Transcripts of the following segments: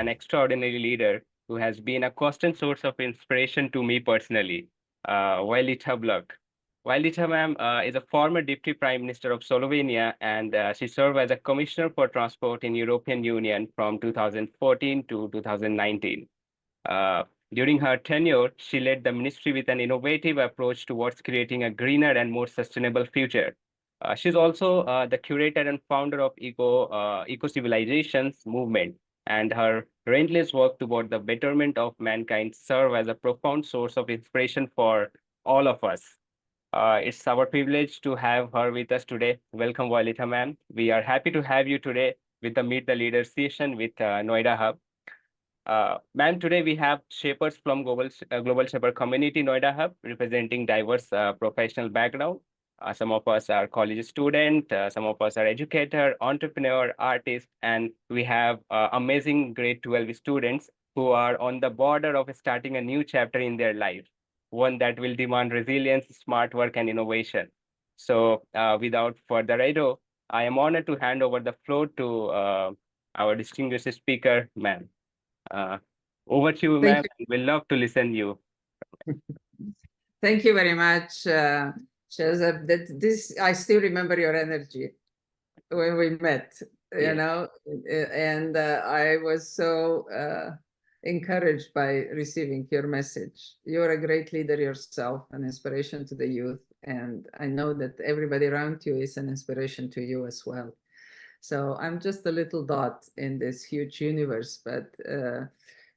an extraordinary leader who has been a constant source of inspiration to me personally, Violeta Bulc. Violeta ma'am is a former Deputy Prime Minister of Slovenia, and she served as a Commissioner for Transport in European Union from 2014 to 2019. Uh, During her tenure, she led the ministry with an innovative approach towards creating a greener and more sustainable future. She's also the curator and founder of Eco Civilizations movement, and her relentless work toward the betterment of mankind serve as a profound source of inspiration for all of us. It's our privilege to have her with us today. Welcome, Violeta ma'am. We are happy to have you today with the Meet the Leaders session with Noida Hub. Ma'am, today we have shapers from Global Shaper Community Noida Hub, representing diverse professional background. Some of us are college student, some of us are educator, entrepreneur, artist, and we have amazing grade 12 students who are on the border of starting a new chapter in their life, one that will demand resilience, smart work, and innovation. So without further ado, I am honored to hand over the floor to our distinguished speaker, ma'am. Uh, Over to you, Thank ma'am. We'll love to listen to you. Thank you very much, Shazab. I still remember your energy when we met, you know, and I was so encouraged by receiving your message. You're a great leader yourself, an inspiration to the youth, and I know that everybody around you is an inspiration to you as well. So I'm just a little dot in this huge universe, but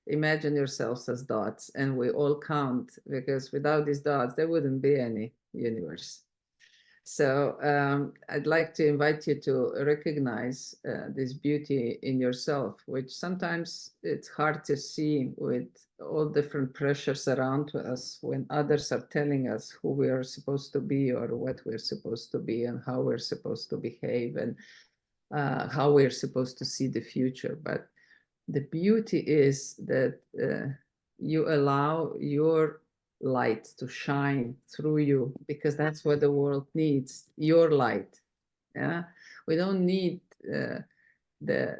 imagine yourselves as dots, and we all count, because without these dots, there wouldn't be any universe. So I'd like to invite you to recognize this beauty in yourself, which sometimes it's hard to see with all different pressures around us when others are telling us who we are supposed to be or what we're supposed to be and how we're supposed to behave and how we're supposed to see the future. But the beauty is that you allow your light to shine through you, because that's what the world needs, your light. Yeah, we don't need the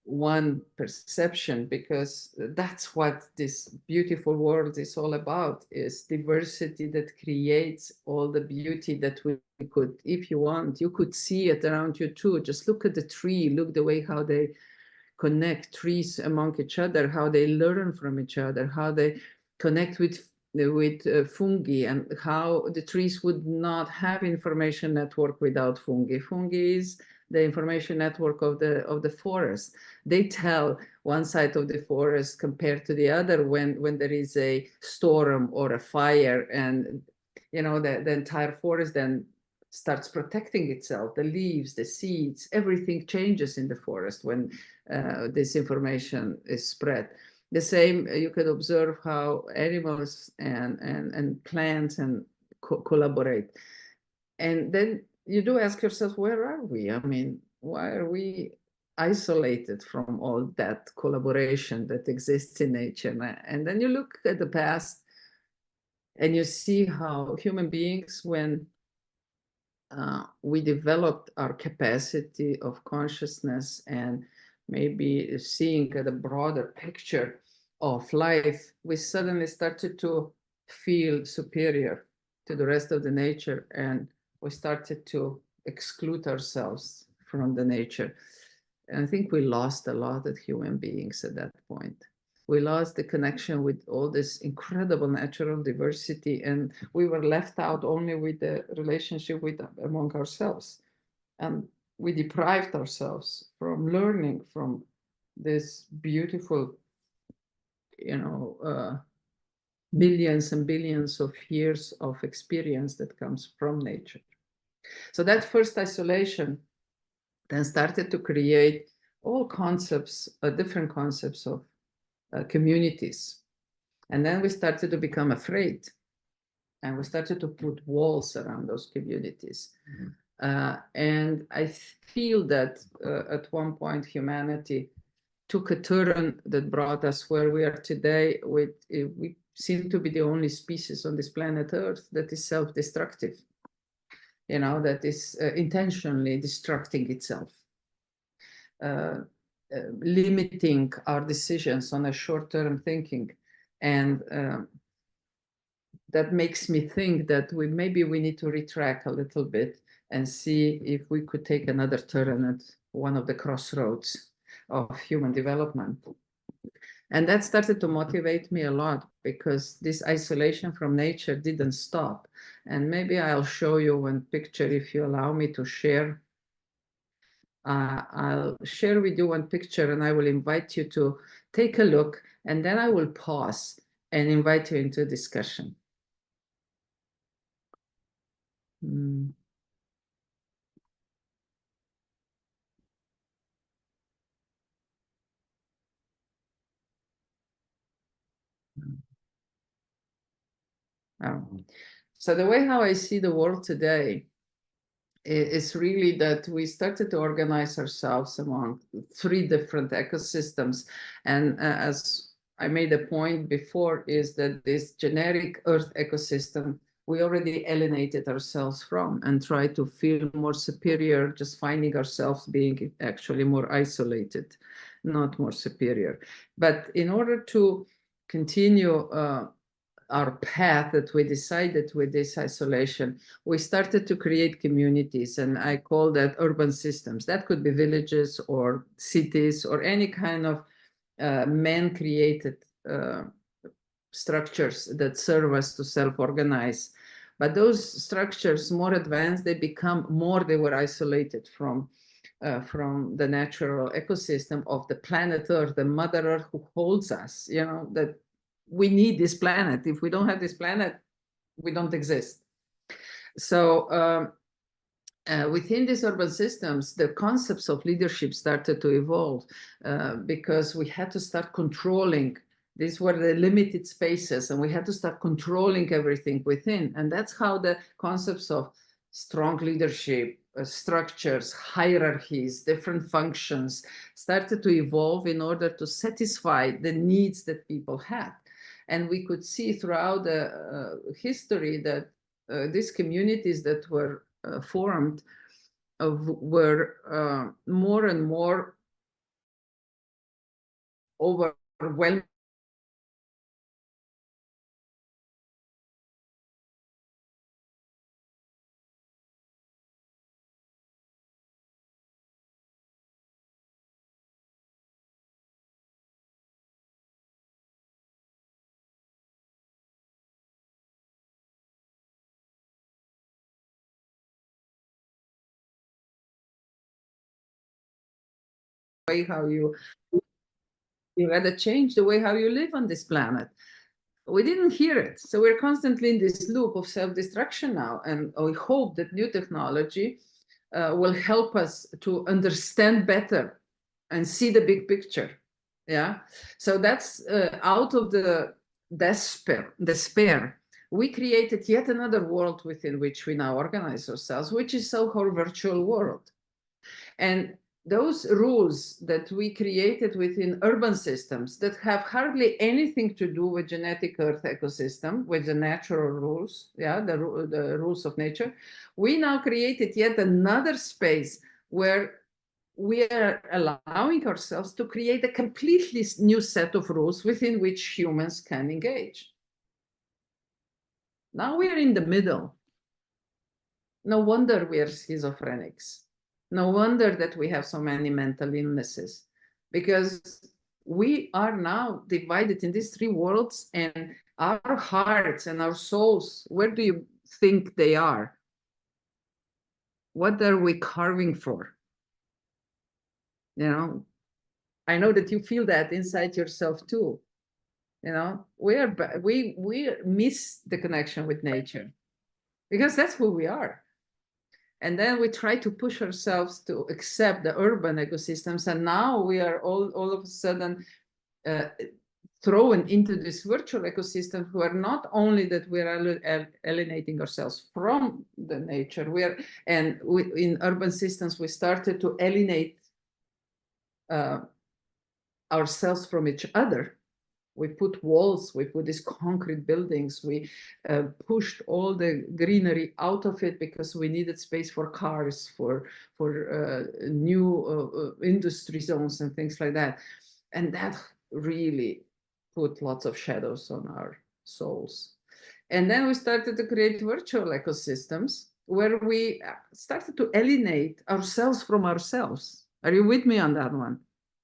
one perception, because that's what this beautiful world is all about, is diversity that creates all the beauty that we could, if you want, you could see it around you too. Just look at the tree, look the way how they connect trees among each other, how they learn from each other, how they connect with fungi, and how the trees would not have information network without fungi. Fungi is the information network of the forest. They tell one side of the forest compared to the other when there is a storm or a fire, and you know the entire forest then starts protecting itself. The leaves, the seeds, everything changes in the forest when this information is spread. The same, you could observe how animals and plants and collaborate. And then you do ask yourself, where are we? I mean, why are we isolated from all that collaboration that exists in nature? And then you look at the past and you see how human beings, when we developed our capacity of consciousness and maybe seeing at a broader picture of life, we suddenly started to feel superior to the rest of the nature, and we started to exclude ourselves from the nature. And I think we lost a lot of human beings at that point. We lost the connection with all this incredible natural diversity, and we were left out only with the relationship among ourselves. And we deprived ourselves from learning from this beautiful, you know, billions and billions of years of experience that comes from nature. So that first isolation then started to create all concepts, different concepts of communities. And then we started to become afraid, and we started to put walls around those communities. And I feel that at one point humanity took a turn that brought us where we are today. We seem to be the only species on this planet Earth that is self-destructive, you know, that is intentionally destructing itself. limiting our decisions on a short-term thinking. And that makes me think that maybe we need to retrack a little bit and see if we could take another turn at one of the crossroads of human development. And that started to motivate me a lot, because this isolation from nature didn't stop. And maybe I'll show you one picture, if you allow me to share. I'll share with you one picture, and I will invite you to take a look, and then I will pause and invite you into a discussion. So the way how I see the world today is really that we started to organize ourselves among 3 different ecosystems. And as I made a point before, is that this generic Earth ecosystem, we already alienated ourselves from and tried to feel more superior, just finding ourselves being actually more isolated, not more superior. But in order to continue our path that we decided with this isolation, we started to create communities, and I call that urban systems. That could be villages or cities or any kind of man-created structures that serve us to self-organize. But those structures, more advanced, they become more, they were isolated from the natural ecosystem of the planet Earth, the Mother Earth who holds us, you know, that we need this planet. If we don't have this planet, we don't exist. So within these urban systems, the concepts of leadership started to evolve because we had to start controlling. These were the limited spaces, and we had to start controlling everything within. And that's how the concepts of strong leadership, structures, hierarchies, different functions started to evolve in order to satisfy the needs that people had. And we could see throughout the history that these communities that were formed were more and more overwhelmed way how you had to change the way how you live on this planet. We didn't hear it. So we're constantly in this loop of self-destruction now. And we hope that new technology will help us to understand better and see the big picture. Yeah. So that's out of the despair. We created yet another world within which we now organize ourselves, which is so-called virtual world. And those rules that we created within urban systems that have hardly anything to do with genetic Earth ecosystem, with the natural rules, yeah, the rules of nature, we now created yet another space where we are allowing ourselves to create a completely new set of rules within which humans can engage. Now we are in the middle. No wonder we are schizophrenics. No wonder that we have so many mental illnesses, because we are now divided in these 3 worlds, and our hearts and our souls, where do you think they are? What are we carving for? You know, I know that you feel that inside yourself too. You know, we miss the connection with nature, because that's who we are. And then we try to push ourselves to accept the urban ecosystems. And now we are all of a sudden thrown into this virtual ecosystem, who are not only that we are alienating ourselves from the nature, in urban systems, we started to alienate ourselves from each other. We put walls, we put these concrete buildings, we pushed all the greenery out of it because we needed space for cars, for new industry zones and things like that. And that really put lots of shadows on our souls. And then we started to create virtual ecosystems where we started to alienate ourselves from ourselves. Are you with me on that one?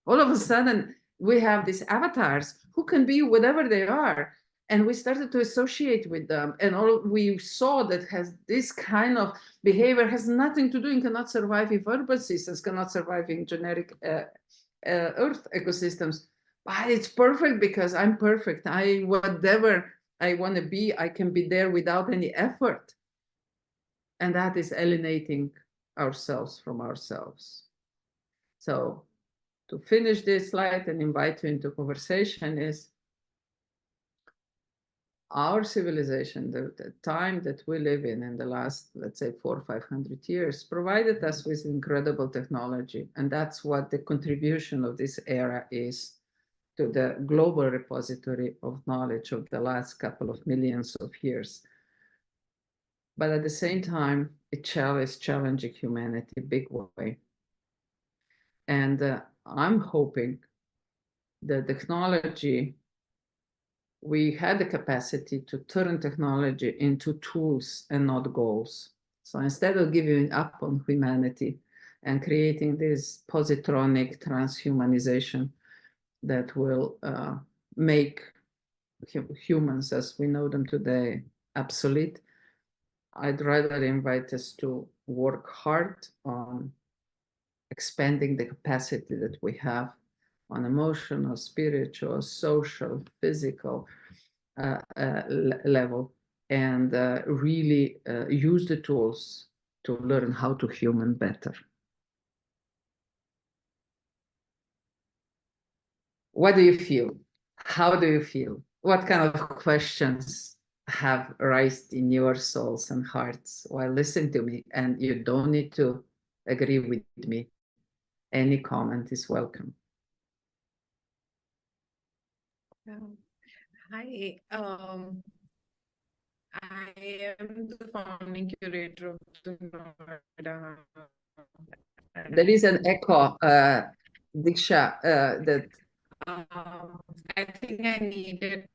All of a sudden, we have these avatars who can be whatever they are. And we started to associate with them. And all we saw that has this kind of behavior has nothing to do and cannot survive in urban systems, cannot survive in generic earth ecosystems. But it's perfect because I'm perfect. Whatever I want to be, I can be there without any effort. And that is alienating ourselves from ourselves. So to finish this slide and invite you into conversation is our civilization, the time that we live in the last, let's say, 400 or 500 years, provided us with incredible technology. And that's what the contribution of this era is to the global repository of knowledge of the last couple of millions of years. But at the same time, it is challenging humanity big way. And I'm hoping the technology, we had the capacity to turn technology into tools and not goals. So instead of giving up on humanity and creating this positronic transhumanization that will make humans as we know them today obsolete, I'd rather invite us to work hard on expanding the capacity that we have on emotional, spiritual, social, physical level, and really use the tools to learn how to human better. What do you feel? How do you feel? What kind of questions have arisen in your souls and hearts while listening to me? And you don't need to agree with me. Any comment is welcome. Hi, I am the founding curator of the Noida. There is an echo, Diksha, that I think I needed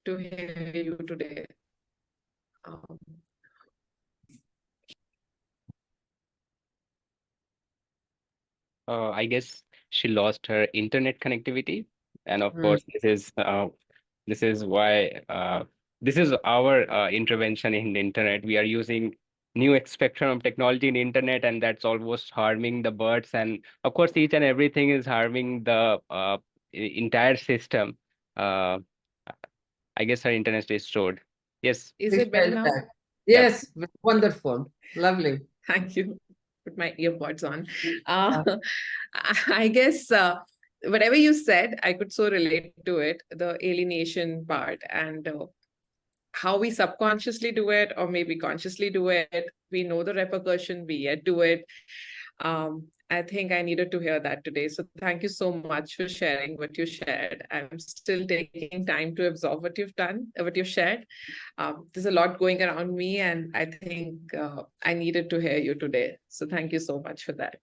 to hear you today. I guess she lost her internet connectivity, and of course, this is why this is our intervention in the internet. We are using new spectrum of technology in internet, and that's almost harming the birds. And of course, each and everything is harming the entire system. Uh, I guess her internet is restored. Yes. Is it better now? Yes, wonderful, lovely. Thank you. Put my earbuds on. I guess whatever you said, I could so relate to it, the alienation part, and how we subconsciously do it, or maybe consciously do it. We know the repercussion, we yet do it. I think I needed to hear that today. So thank you so much for sharing what you shared. I'm still taking time to absorb what you've done, what you've shared. There's a lot going around me, and I think I needed to hear you today. So thank you so much for that.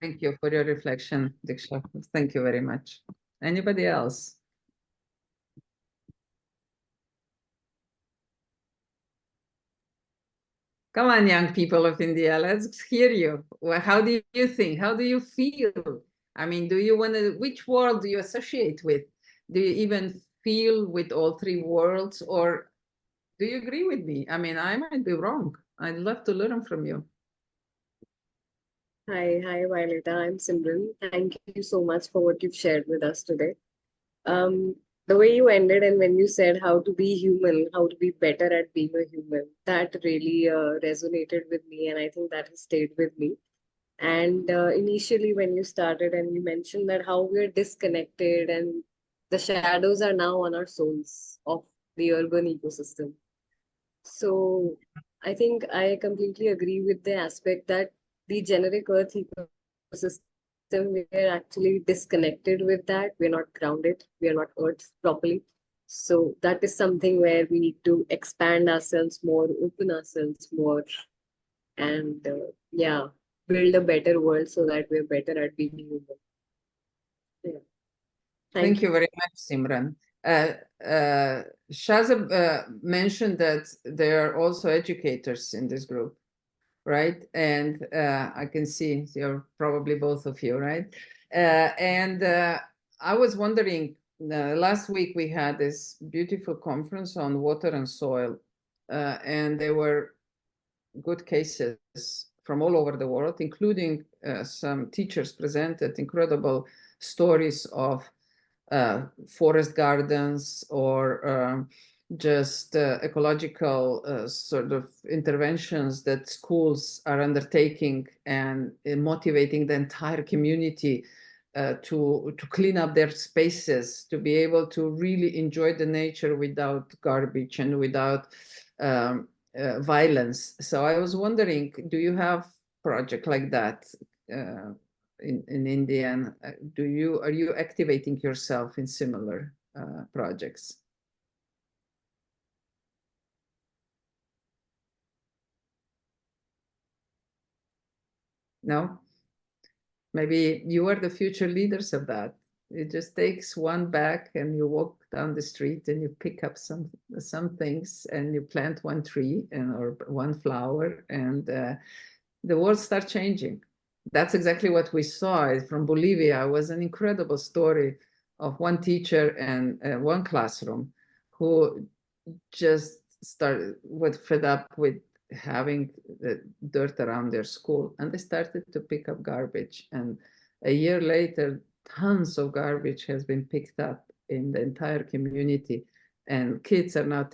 Thank you for your reflection, Diksha. Thank you very much. Anybody else? Come on, young people of India, let's hear you. Well, how do you think? How do you feel? I mean, do you want to, which world do you associate with? Do you even feel with all three worlds, or do you agree with me? I mean, I might be wrong. I'd love to learn from you. Hi, Violeta. I'm Simran. Thank you so much for what you've shared with us today. The way you ended and when you said how to be human, how to be better at being a human, that really resonated with me, and I think that has stayed with me. And initially, when you started and you mentioned that how we're disconnected and the shadows are now on our souls of the urban ecosystem. So I think I completely agree with the aspect that the generic earth ecosystem we're actually disconnected with that. We're not grounded. We are not earthed properly. So that is something where we need to expand ourselves more, open ourselves more, and yeah, build a better world so that we're better at being human. Yeah. Thank you very much, Simran. Shazab mentioned that there are also educators in this group, right? And I can see you're probably both of you, right? And I was wondering, last week we had this beautiful conference on water and soil, and there were good cases from all over the world, including some teachers presented incredible stories of forest gardens or just ecological sort of interventions that schools are undertaking and motivating the entire community to clean up their spaces, to be able to really enjoy the nature without garbage and without violence. So I was wondering, do you have project like that in India? And are you activating yourself in similar projects? No? Maybe you are the future leaders of that. It just takes one bag and you walk down the street and you pick up some things and you plant one tree or one flower, and the world starts changing. That's exactly what we saw from Bolivia. It was an incredible story of one teacher and one classroom who just fed up with having the dirt around their school, and they started to pick up garbage. And a year later, tons of garbage has been picked up in the entire community, and kids are now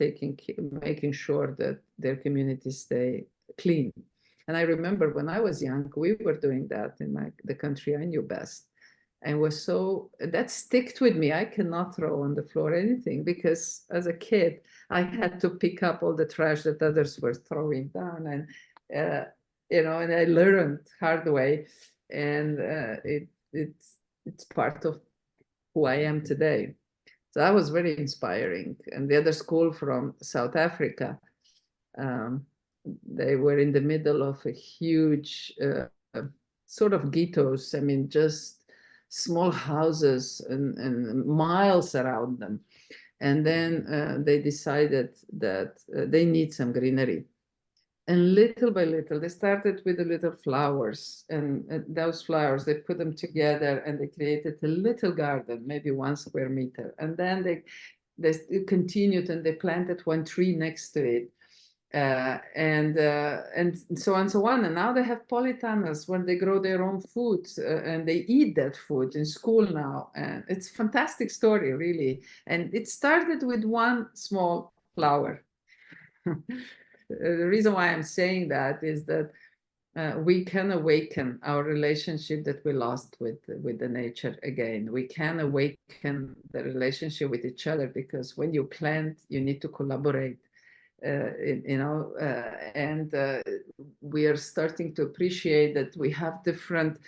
making sure that their communities stay clean. And I remember when I was young, we were doing that in the country I knew best. And that stuck with me. I cannot throw on the floor anything, because as a kid, I had to pick up all the trash that others were throwing down. And, and I learned hard way. And it's part of who I am today. So that was very inspiring. And the other school from South Africa, they were in the middle of a huge sort of ghettos. I mean, just small houses and miles around them. And then they decided that they need some greenery. And little by little, they started with the little flowers, and those flowers, they put them together and they created a little garden, maybe 1 square meter. And then they continued and they planted one tree next to it. And so on and so on. And now they have polytunnels where they grow their own food and they eat that food in school now. And it's a fantastic story, really. And it started with one small flower. The reason why I'm saying that is that we can awaken our relationship that we lost with the nature again. We can awaken the relationship with each other, because when you plant, you need to collaborate. And we are starting to appreciate that we have different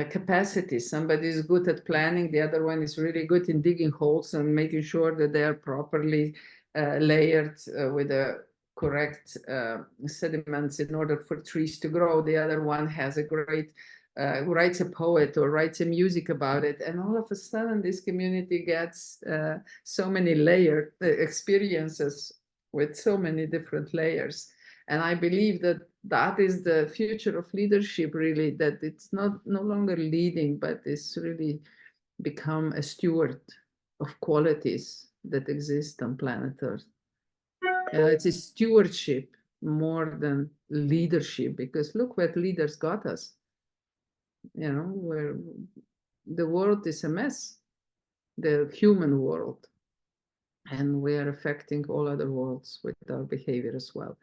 capacities. Somebody is good at planning, the other one is really good in digging holes and making sure that they are properly layered with the correct sediments in order for trees to grow. The other one has a great writes a poet or writes a music about it, and all of a sudden this community gets so many layered experiences with so many different layers. And I believe that that is the future of leadership, really, that it's no longer leading, but it's really become a steward of qualities that exist on planet Earth. It's a stewardship more than leadership, because look what leaders got us. Where the world is a mess, the human world. And we are affecting all other worlds with our behavior as well.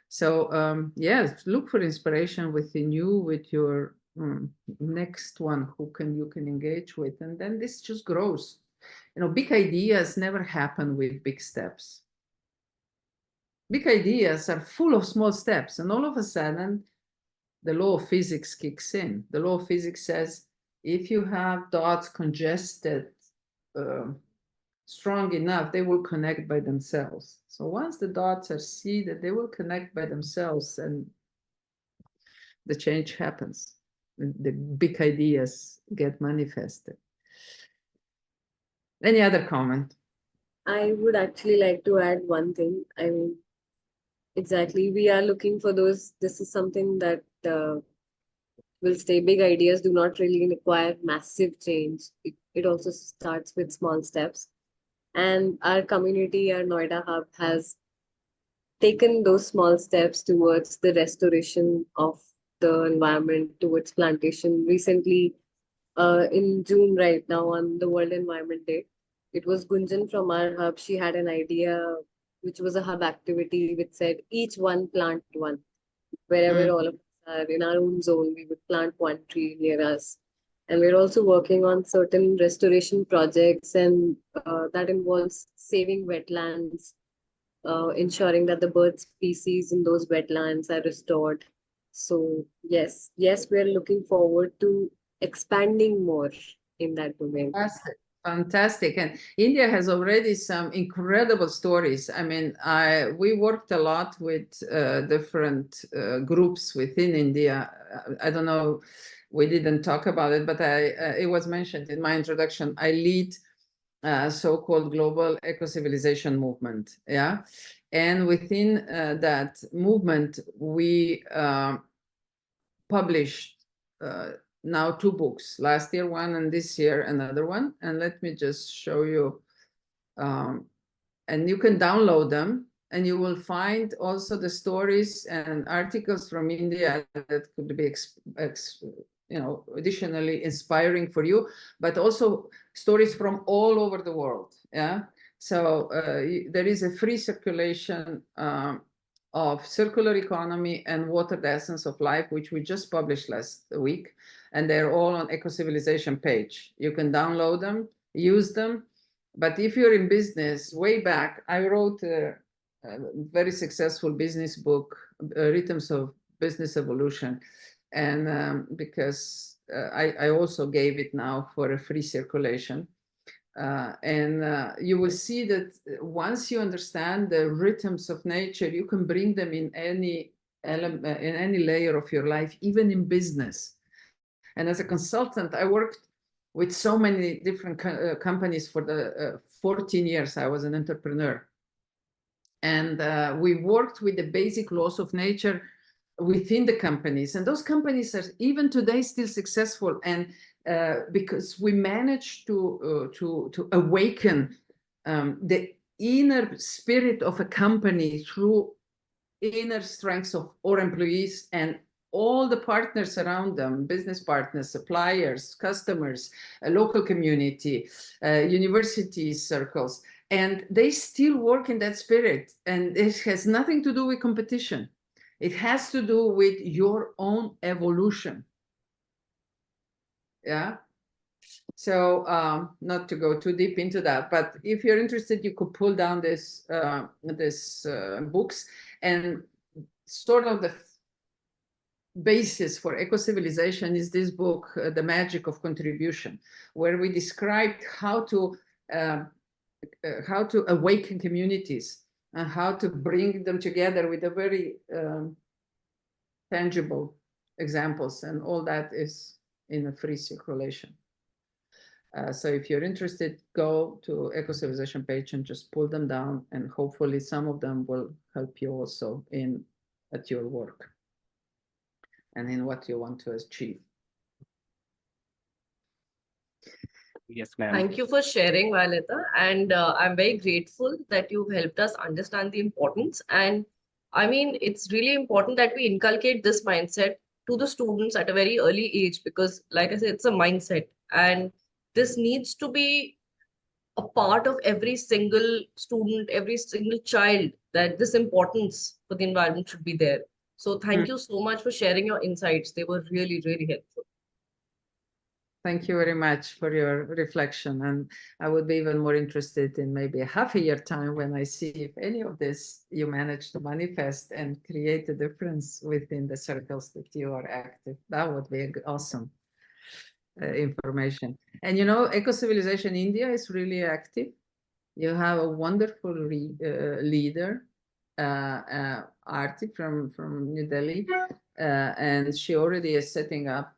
So yes, look for inspiration within you, with your next one who you can engage with, and then this just grows. Big ideas never happen with big steps. Big ideas are full of small steps, and all of a sudden, the law of physics kicks in. The law of physics says if you have dots congested strong enough, they will connect by themselves. So once the dots are seated, they will connect by themselves, and the change happens. The big ideas get manifested. Any other comment? I would actually like to add one thing. I mean, exactly, we are looking for those. This is something that will stay. Big ideas do not really require massive change. It also starts with small steps. And our community, our Noida Hub, has taken those small steps towards the restoration of the environment, towards plantation. Recently, in June, right now, on the World Environment Day, it was Gunjan from our hub. She had an idea, which was a hub activity, which said each one plant one. Wherever all of us are in our own zone, we would plant one tree near us. And we're also working on certain restoration projects, and that involves saving wetlands, ensuring that the bird species in those wetlands are restored. So yes, we're looking forward to expanding more in that domain. Fantastic. Fantastic. And India has already some incredible stories. I mean, we worked a lot with different groups within India. I don't know, we didn't talk about it, but it was mentioned in my introduction. I lead so-called global eco-civilization movement. Yeah. And within that movement, we published now 2 books, last year one and this year another one. And let me just show you, and you can download them, and you will find also the stories and articles from India that could be additionally inspiring for you, but also stories from all over the world. Yeah. So there is a free circulation of circular economy and water, the essence of life, which we just published last week, and they're all on Eco-Civilization page. You can download them, use them. But if you're in business, way back, I wrote a very successful business book, Rhythms of Business Evolution. And because I also gave it now for a free circulation. You will see that once you understand the rhythms of nature, you can bring them in any element, in any layer of your life, even in business. And as a consultant, I worked with so many different companies for the 14 years I was an entrepreneur. And we worked with the basic laws of nature within the companies. And those companies are even today still successful. And because we managed to awaken the inner spirit of a company through inner strengths of our employees and all the partners around them, business partners, suppliers, customers, a local community, university circles, and they still work in that spirit. And it has nothing to do with competition. It has to do with your own evolution. Yeah. So not to go too deep into that, but if you're interested, you could pull down this books, and sort of the basis for eco-civilization is this book, The Magic of Contribution, where we described how to awaken communities and how to bring them together with a very tangible examples, and all that is in a free circulation. So if you're interested, go to Eco-Civilization page and just pull them down, and hopefully some of them will help you also at your work and in what you want to achieve. Yes, ma'am. Thank you for sharing, Violeta. And I'm very grateful that you've helped us understand the importance. And I mean, it's really important that we inculcate this mindset to the students at a very early age, because, like I said, it's a mindset. And this needs to be a part of every single student, every single child, that this importance for the environment should be there. So thank you so much for sharing your insights. They were really, really helpful. Thank you very much for your reflection. And I would be even more interested in maybe a half a year time when I see if any of this you manage to manifest and create a difference within the circles that you are active. That would be awesome. information. And you know, Eco-Civilization India is really active. You have a wonderful leader, Arti from New Delhi, and she already is setting up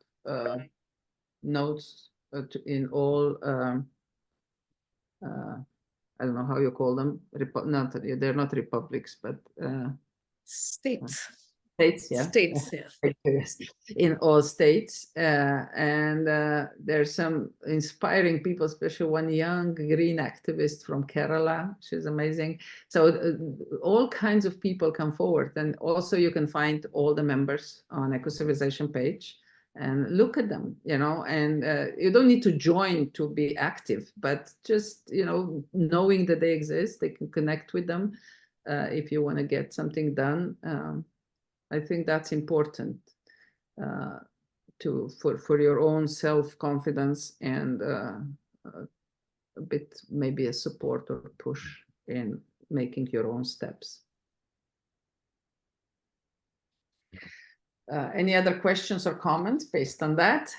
nodes in all, I don't know how you call them, they're not republics, but States. states, yeah. States, yeah. Yes, in all states, and there's some inspiring people, especially one young green activist from Kerala. She's amazing. So all kinds of people come forward, and also you can find all the members on Eco-Civilization page and look at them, you know, and you don't need to join to be active, but just, you know, knowing that they exist, they can connect with them if you want to get something done. I think that's important for your own self-confidence and a bit maybe a support or push in making your own steps. Any other questions or comments based on that?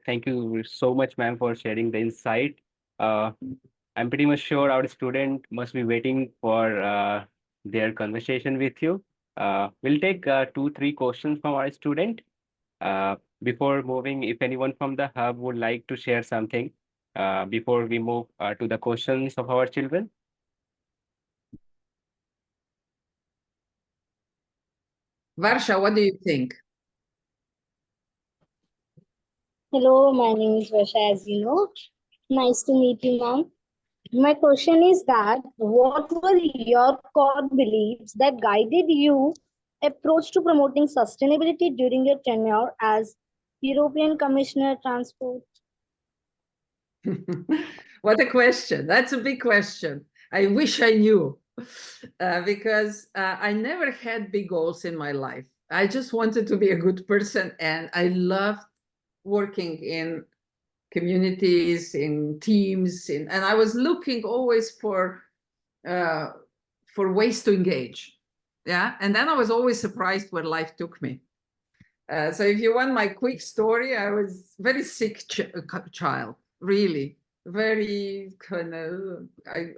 Thank you so much, ma'am, for sharing the insight. I'm pretty much sure our student must be waiting for their conversation with you. We'll take 2-3 questions from our student. Before moving, if anyone from the hub would like to share something before we move to the questions of our children. Varsha, what do you think? Hello, my name is Vasha, as you know. Nice to meet you, ma'am. My question is that what were your core beliefs that guided you approach to promoting sustainability during your tenure as European Commissioner Transport? What a question. That's a big question. I wish I knew because I never had big goals in my life. I just wanted to be a good person, and I loved working in communities, in teams, and I was looking always for ways to engage. Yeah, and then I was always surprised where life took me. So if you want my quick story, I was very sick child, really, very kind of,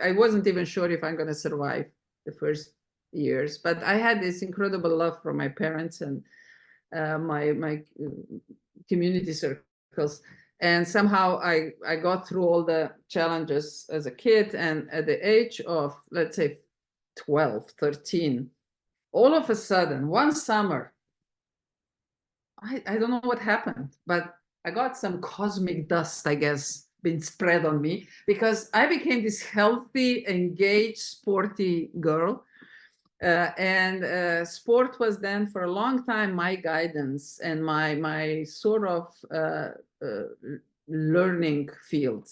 I wasn't even sure if I'm going to survive the first years, but I had this incredible love for my parents and my community circles. And somehow I got through all the challenges as a kid. And at the age of, let's say, 12, 13, all of a sudden, one summer, I don't know what happened, but I got some cosmic dust, I guess, been spread on me, because I became this healthy, engaged, sporty girl. And sport was then for a long time my guidance and my sort of learning field.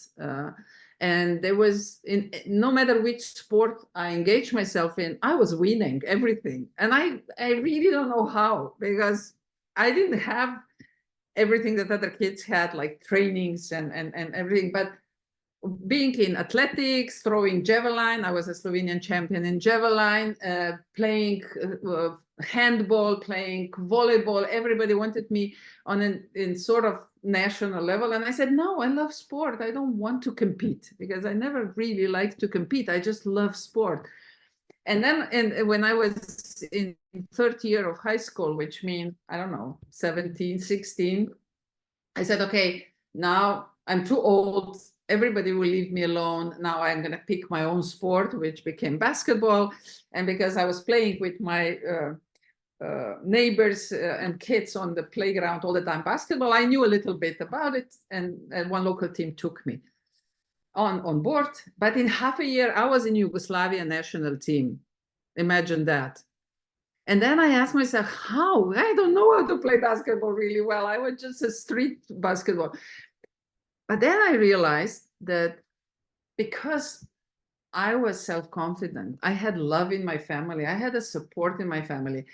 And there was, no matter which sport I engaged myself in, I was winning everything. And I really don't know how, because I didn't have everything that other kids had, like trainings and everything. But being in athletics, throwing javelin, I was a Slovenian champion in javelin, playing handball, playing volleyball. Everybody wanted me on in sort of national level. And I said, no, I love sport. I don't want to compete, because I never really liked to compete. I just love sport. And then when I was in third year of high school, which means, I don't know, 17, 16, I said, okay, now I'm too old. Everybody will leave me alone. Now I'm going to pick my own sport, which became basketball. And because I was playing with my neighbors and kids on the playground all the time, basketball, I knew a little bit about it. And one local team took me on board. But in half a year, I was in Yugoslavia national team. Imagine that. And then I asked myself, how? I don't know how to play basketball really well. I was just a street basketball. But then I realized that because I was self-confident, I had love in my family, I had a support in my family.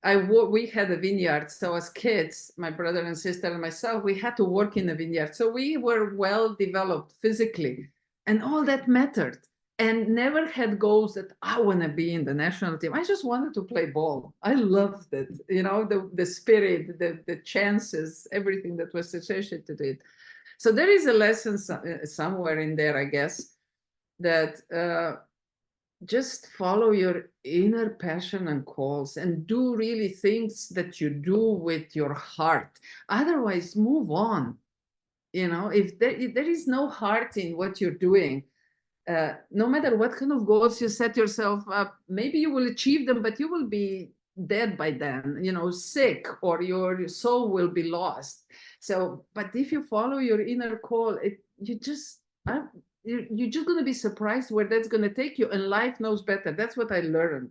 We had a vineyard. So as kids, my brother and sister and myself, we had to work in a vineyard. So we were well developed physically, and all that mattered. and never had goals that I want to be in the national team. I just wanted to play ball. I loved it, you know, the spirit, the chances, everything that was associated to it. So there is a lesson somewhere in there, I guess, that just follow your inner passion and calls and do really things that you do with your heart. Otherwise, move on. You know, if there is no heart in what you're doing, no matter what kind of goals you set yourself up, maybe you will achieve them, but you will be dead by then, you know, sick, or your soul will be lost. So, but if you follow your inner call, you're just going to be surprised where that's going to take you. And life knows better. That's what I learned.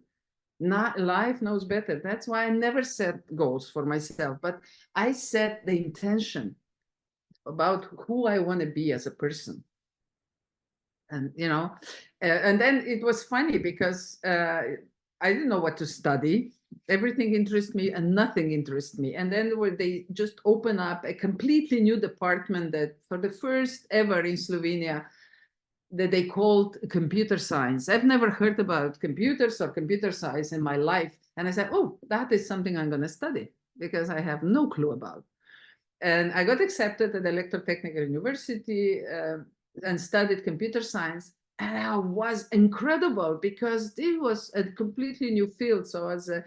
Not life knows better. That's why I never set goals for myself, but I set the intention about who I want to be as a person. And, you know, and then it was funny because I didn't know what to study. Everything interests me and nothing interests me. And then when they just open up a completely new department that for the first ever in Slovenia, that they called computer science. I've never heard about computers or computer science in my life. And I said, oh, that is something I'm going to study because I have no clue about. And I got accepted at Electrotechnical University and studied computer science. And I was incredible because it was a completely new field. So as a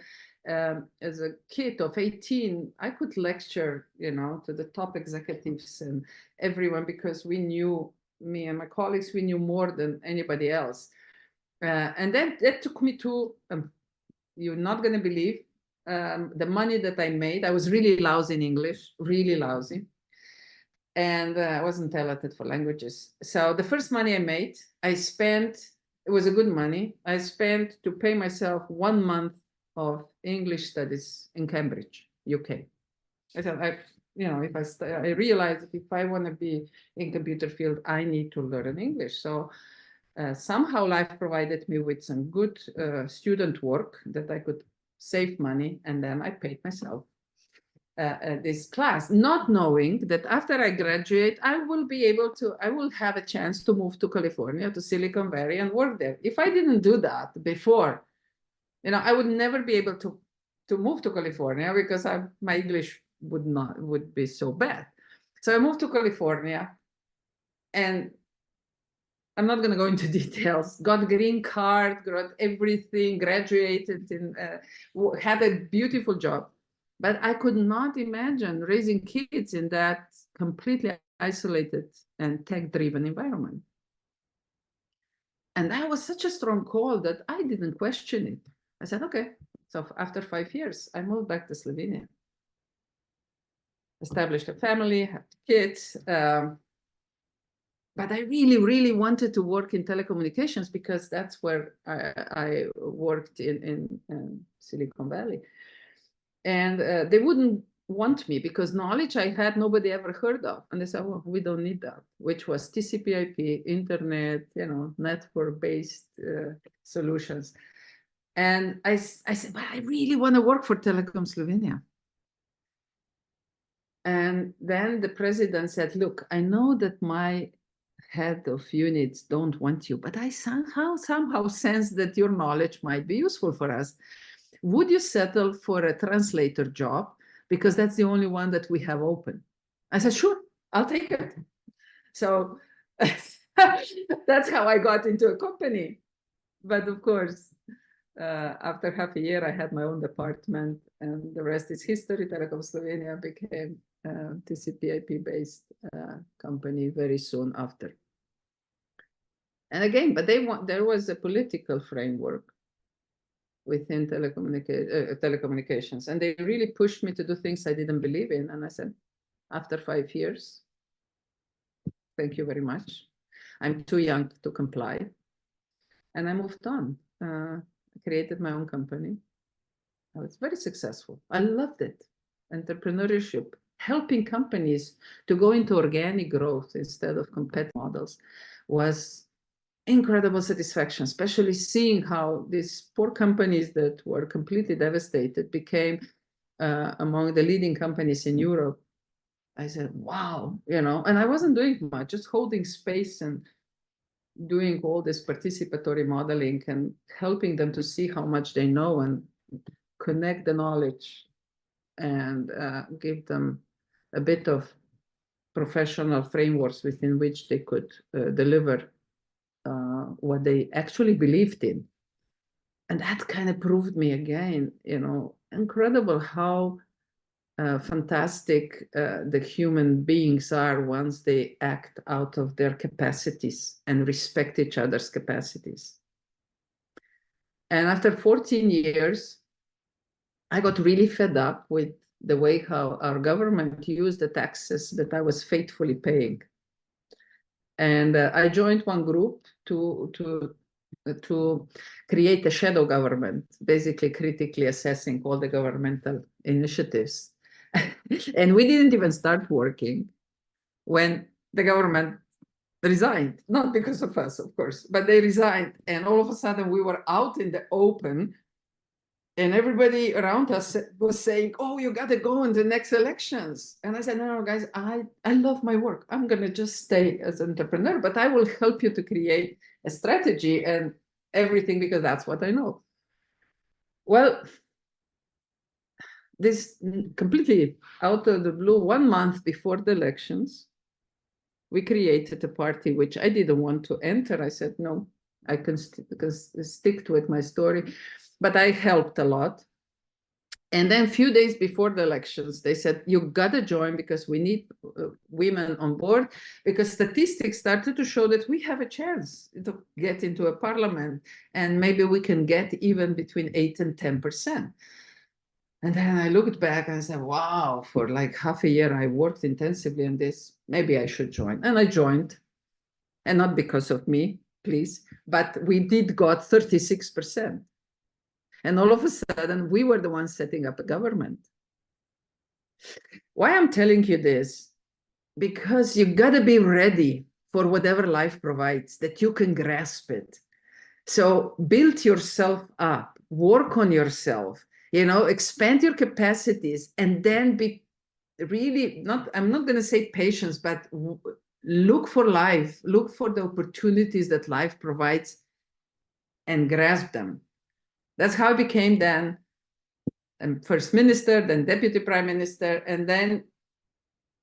kid of 18, I could lecture, you know, to the top executives and everyone, because we knew, me and my colleagues, we knew more than anybody else. And then that took me to, you're not going to believe, the money that I made. I was really lousy in English, really lousy. And I wasn't talented for languages. So the first money I made, I spent, it was a good money. I spent to pay myself 1 month of English studies in Cambridge, UK. I said, you know, I realized that if I want to be in computer field, I need to learn English. So somehow life provided me with some good student work that I could save money, and then I paid myself this class, not knowing that after I graduate, I will have a chance to move to California, to Silicon Valley, and work there. If I didn't do that before, you know, I would never be able to move to California because my English would be so bad. So I moved to California, and I'm not going to go into details. Got green card, got everything, graduated, and had a beautiful job. But I could not imagine raising kids in that completely isolated and tech-driven environment. And that was such a strong call that I didn't question it. I said, okay. So after 5 years, I moved back to Slovenia. Established a family, had kids. But I really, really wanted to work in telecommunications because that's where I worked in Silicon Valley. And they wouldn't want me because knowledge I had nobody ever heard of. And they said, well, we don't need that, which was TCP/IP, internet, you know, network-based solutions. And I said, but I really want to work for Telekom Slovenia. And then the president said, look, I know that my head of units don't want you, but I somehow sense that your knowledge might be useful for us. Would you settle for a translator job? Because that's the only one that we have open. I said, sure, I'll take it. So that's how I got into a company. But of course, after half a year, I had my own department, and the rest is history. Telekom Slovenia became a TCP/IP-based company very soon after. And again, but there was a political framework within telecommunications, and they really pushed me to do things I didn't believe in. And I said, after 5 years, thank you very much. I'm too young to comply. And I moved on. I created my own company. I was very successful. I loved it. Entrepreneurship, helping companies to go into organic growth instead of competitive models was incredible satisfaction, especially seeing how these poor companies that were completely devastated became among the leading companies in Europe. I said, wow, you know, and I wasn't doing much, just holding space and doing all this participatory modeling and helping them to see how much they know and connect the knowledge and give them a bit of professional frameworks within which they could deliver what they actually believed in. And that kind of proved me again, you know, incredible how fantastic the human beings are once they act out of their capacities and respect each other's capacities. And after 14 years, I got really fed up with the way how our government used the taxes that I was faithfully paying. And I joined one group to create a shadow government, basically critically assessing all the governmental initiatives. And we didn't even start working when the government resigned, not because of us, of course, but they resigned. And all of a sudden we were out in the open and everybody around us was saying, oh, you got to go in the next elections. And I said, no, guys, I love my work. I'm going to just stay as an entrepreneur, but I will help you to create a strategy and everything because that's what I know. Well, this completely out of the blue, 1 month before the elections, we created a party which I didn't want to enter. I said, no, I can stick to it, my story. But I helped a lot. And then a few days before the elections, they said, you got to join because we need women on board, because statistics started to show that we have a chance to get into a parliament and maybe we can get even between 8 and 10%. And then I looked back and I said, wow, for like half a year, I worked intensively on this. Maybe I should join. And I joined. And not because of me, please, but we did got 36%. And all of a sudden, we were the ones setting up a government. Why I'm telling you this? Because you got to be ready for whatever life provides, that you can grasp it. So build yourself up, work on yourself, you know, expand your capacities, and then be really not, I'm not going to say patience, but look for life, look for the opportunities that life provides and grasp them. That's how I became then first minister, then deputy prime minister, and then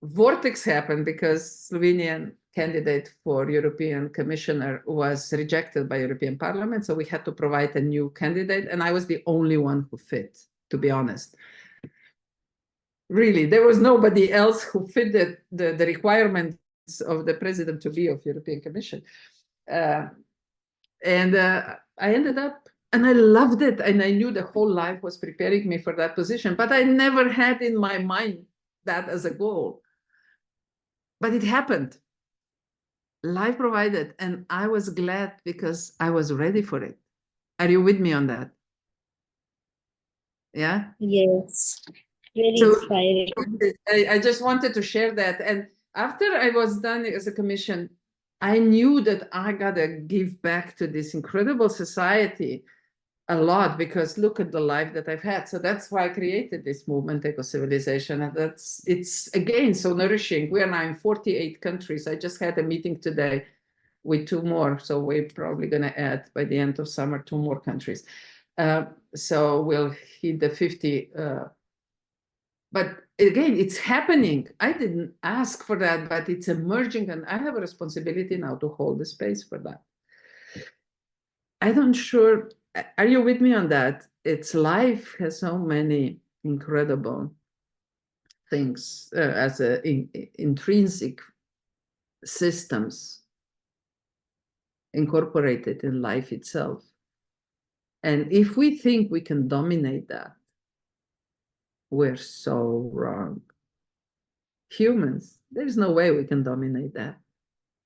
vortex happened because Slovenian candidate for European commissioner was rejected by European Parliament. So we had to provide a new candidate, and I was the only one who fit, to be honest. Really, there was nobody else who fit the requirements of the president to be of European Commission. I ended up, and I loved it, and I knew the whole life was preparing me for that position, but I never had in my mind that as a goal. But it happened. Life provided, and I was glad because I was ready for it. Are you with me on that? Yeah? Yes, very So inspiring. I just wanted to share that. And after I was done as a commission, I knew that I gotta give back to this incredible society a lot, because look at the life that I've had. So that's why I created this movement, Eco-Civilization. And it's again so nourishing. We are now in 48 countries. I just had a meeting today with 2 more. So we're probably going to add by the end of summer 2 more countries. So we'll hit the 50. But again, it's happening. I didn't ask for that, but it's emerging, and I have a responsibility now to hold the space for that. I'm sure, are you with me on that? It's life has so many incredible things as intrinsic systems incorporated in life itself. And if we think we can dominate that, we're so wrong. Humans, there's no way we can dominate that.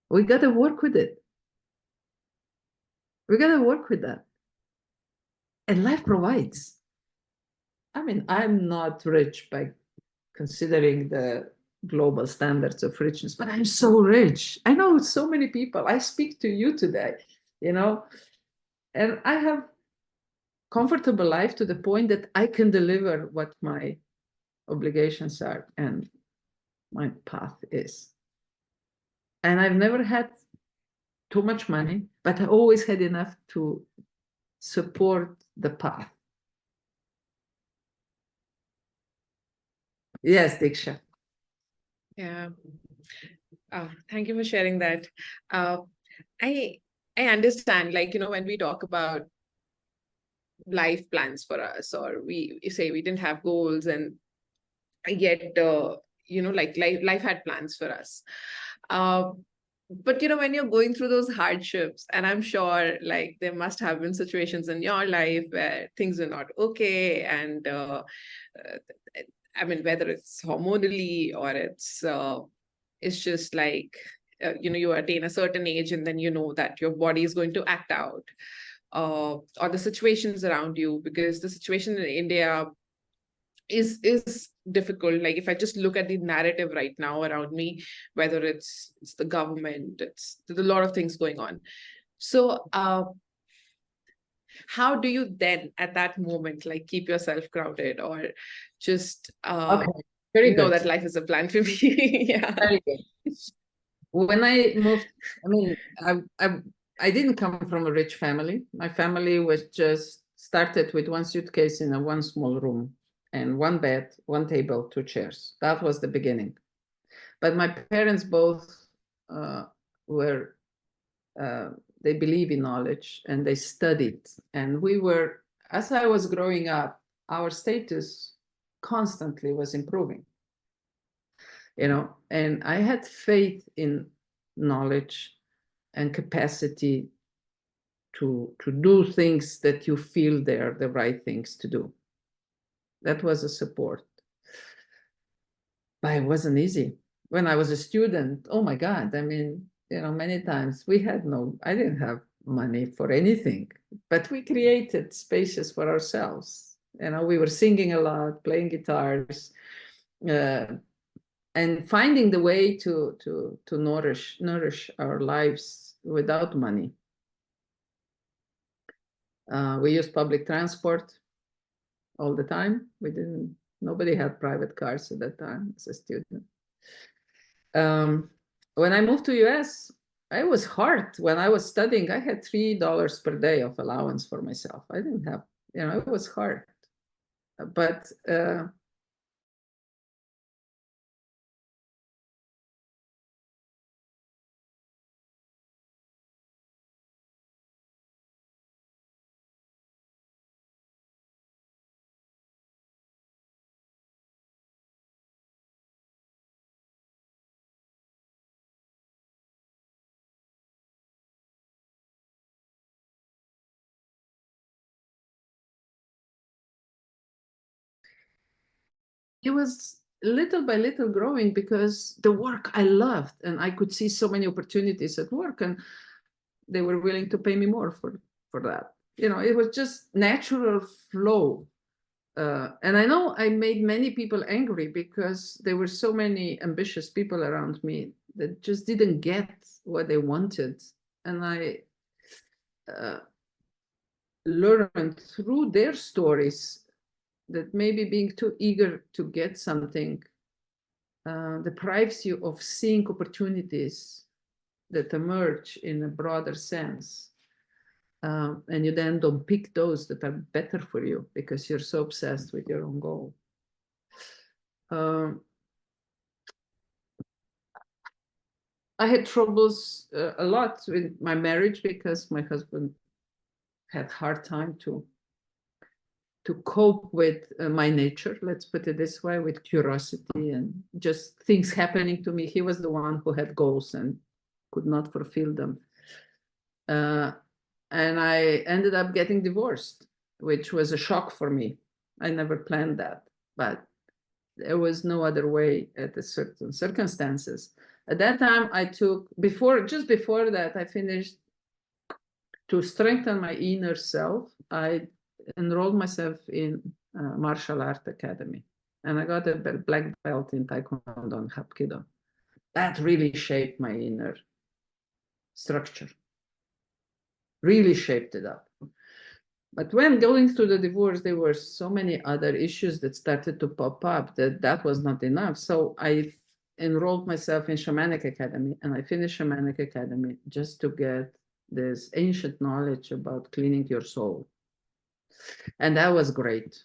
We got to work with it. We got to work with that. And life provides. I mean, I'm not rich by considering the global standards of richness, but I'm so rich. I know so many people. I speak to you today, you know, and I have comfortable life to the point that I can deliver what my obligations are and my path is. And I've never had too much money, but I always had enough to support the path. Yes, Diksha. Yeah. Thank you for sharing that. I understand, like, when we talk about life plans for us, or we say we didn't have goals, and yet, like life had plans for us. But when you're going through those hardships, and I'm sure like there must have been situations in your life where things are not okay, and I mean, whether it's hormonally or it's just like you attain a certain age, and then you know that your body is going to act out, or the situations around you, because the situation in India is difficult. Like, if I just look at the narrative right now around me, whether it's the government, there's a lot of things going on. So how do you then at that moment like keep yourself grounded, or just Okay, very know good. that life is a plan for me? Yeah. Very good. When I moved, I mean, I didn't come from a rich family. My family was just started with one suitcase in a one small room, and one bed, one table, two chairs. That was the beginning. But my parents both were, they believe in knowledge, and they studied. And we were, as I was growing up, our status constantly was improving. And I had faith in knowledge and capacity to do things that you feel they're the right things to do. That was a support. But it wasn't easy. When I was a student, oh my God, I mean, many times I didn't have money for anything, but we created spaces for ourselves. We were singing a lot, playing guitars, and finding the way to nourish our lives without money. We used public transport all the time. Nobody had private cars at that time as a student. When I moved to US, it was hard. When I was studying, I had $3 per day of allowance for myself. I didn't have, it was hard. But it was little by little growing, because the work I loved, and I could see so many opportunities at work, and they were willing to pay me more for that. It was just natural flow. And I know I made many people angry, because there were so many ambitious people around me that just didn't get what they wanted. And I learned through their stories that maybe being too eager to get something deprives you of seeing opportunities that emerge in a broader sense. And you then don't pick those that are better for you, because you're so obsessed with your own goal. I had troubles a lot with my marriage, because my husband had hard time to cope with my nature, let's put it this way, with curiosity and just things happening to me. He was the one who had goals and could not fulfill them. And I ended up getting divorced, which was a shock for me. I never planned that, but there was no other way at a certain circumstances. At that time, just before that, I finished, to strengthen my inner self, I enrolled myself in martial art academy, and I got a black belt in Taekwondo and Hapkido. That really shaped my inner structure, really shaped it up. But when going through the divorce, there were so many other issues that started to pop up that was not enough. So I enrolled myself in Shamanic Academy, and I finished Shamanic Academy just to get this ancient knowledge about cleaning your soul. And that was great.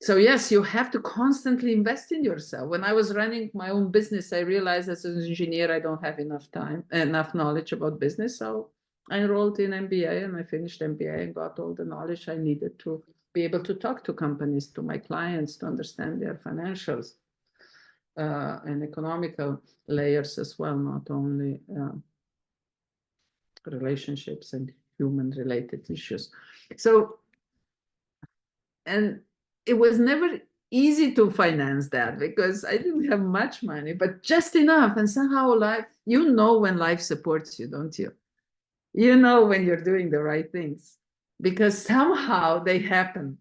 So yes, you have to constantly invest in yourself. When I was running my own business, I realized as an engineer, I don't have enough knowledge about business. So I enrolled in MBA and I finished MBA and got all the knowledge I needed to be able to talk to companies, to my clients, to understand their financials and economical layers as well, not only relationships and human related issues. So, and it was never easy to finance that because I didn't have much money, but just enough. And somehow life, you know, when life supports you, don't you? You know when you're doing the right things because somehow they happen.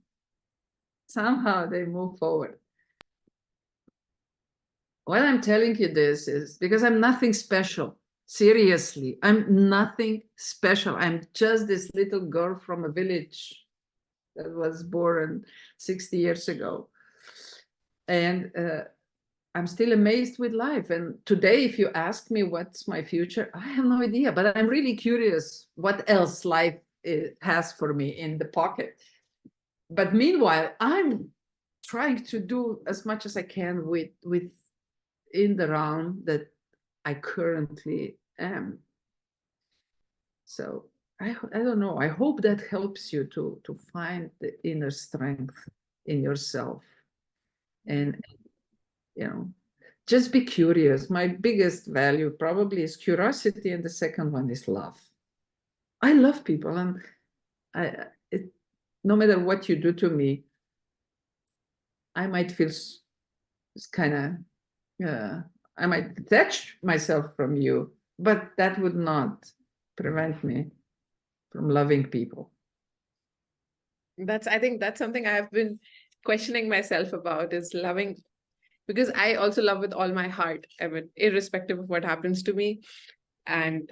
Somehow they move forward. Why I'm telling you this is because I'm nothing special. Seriously, I'm nothing special. I'm just this little girl from a village that was born 60 years ago. And I'm still amazed with life. And today, if you ask me what's my future, I have no idea, but I'm really curious what else life has for me in the pocket. But meanwhile, I'm trying to do as much as I can with in the realm that I currently am. So I don't know. I hope that helps you to find the inner strength in yourself. And, you know, just be curious. My biggest value probably is curiosity. And the second one is love. I love people. And no matter what you do to me, I might feel kind of, I might detach myself from you, but that would not prevent me from loving people. I think that's something I've been questioning myself about, is loving, because I also love with all my heart, I mean, irrespective of what happens to me. And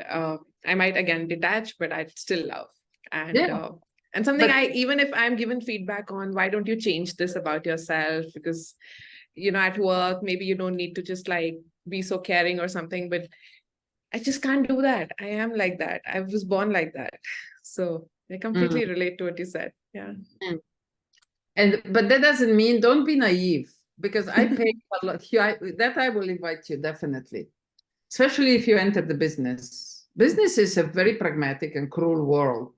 I might again detach, but I still love. And something even if I'm given feedback on, why don't you change this about yourself? Because, you know, at work, maybe you don't need to just like be so caring or something, but I just can't do that. I am like that. I was born like that. So I completely relate to what you said. Yeah. But that doesn't mean don't be naive, because I pay a lot. That I will invite you definitely, especially if you enter the business. Business is a very pragmatic and cruel world,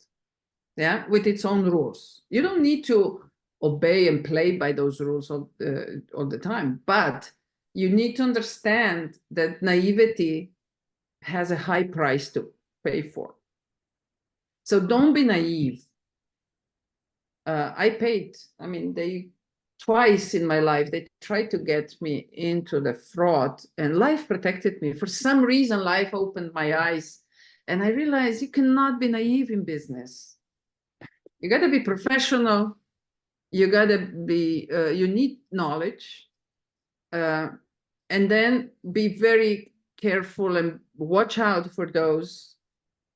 yeah, with its own rules. You don't need to obey and play by those rules all the time, but you need to understand that naivety has a high price to pay for. So don't be naive. I paid, I mean, twice in my life, they tried to get me into the fraud, and life protected me. For some reason, life opened my eyes, and I realized you cannot be naive in business. You got to be professional. You got to be, you need knowledge, and then be very careful and watch out for those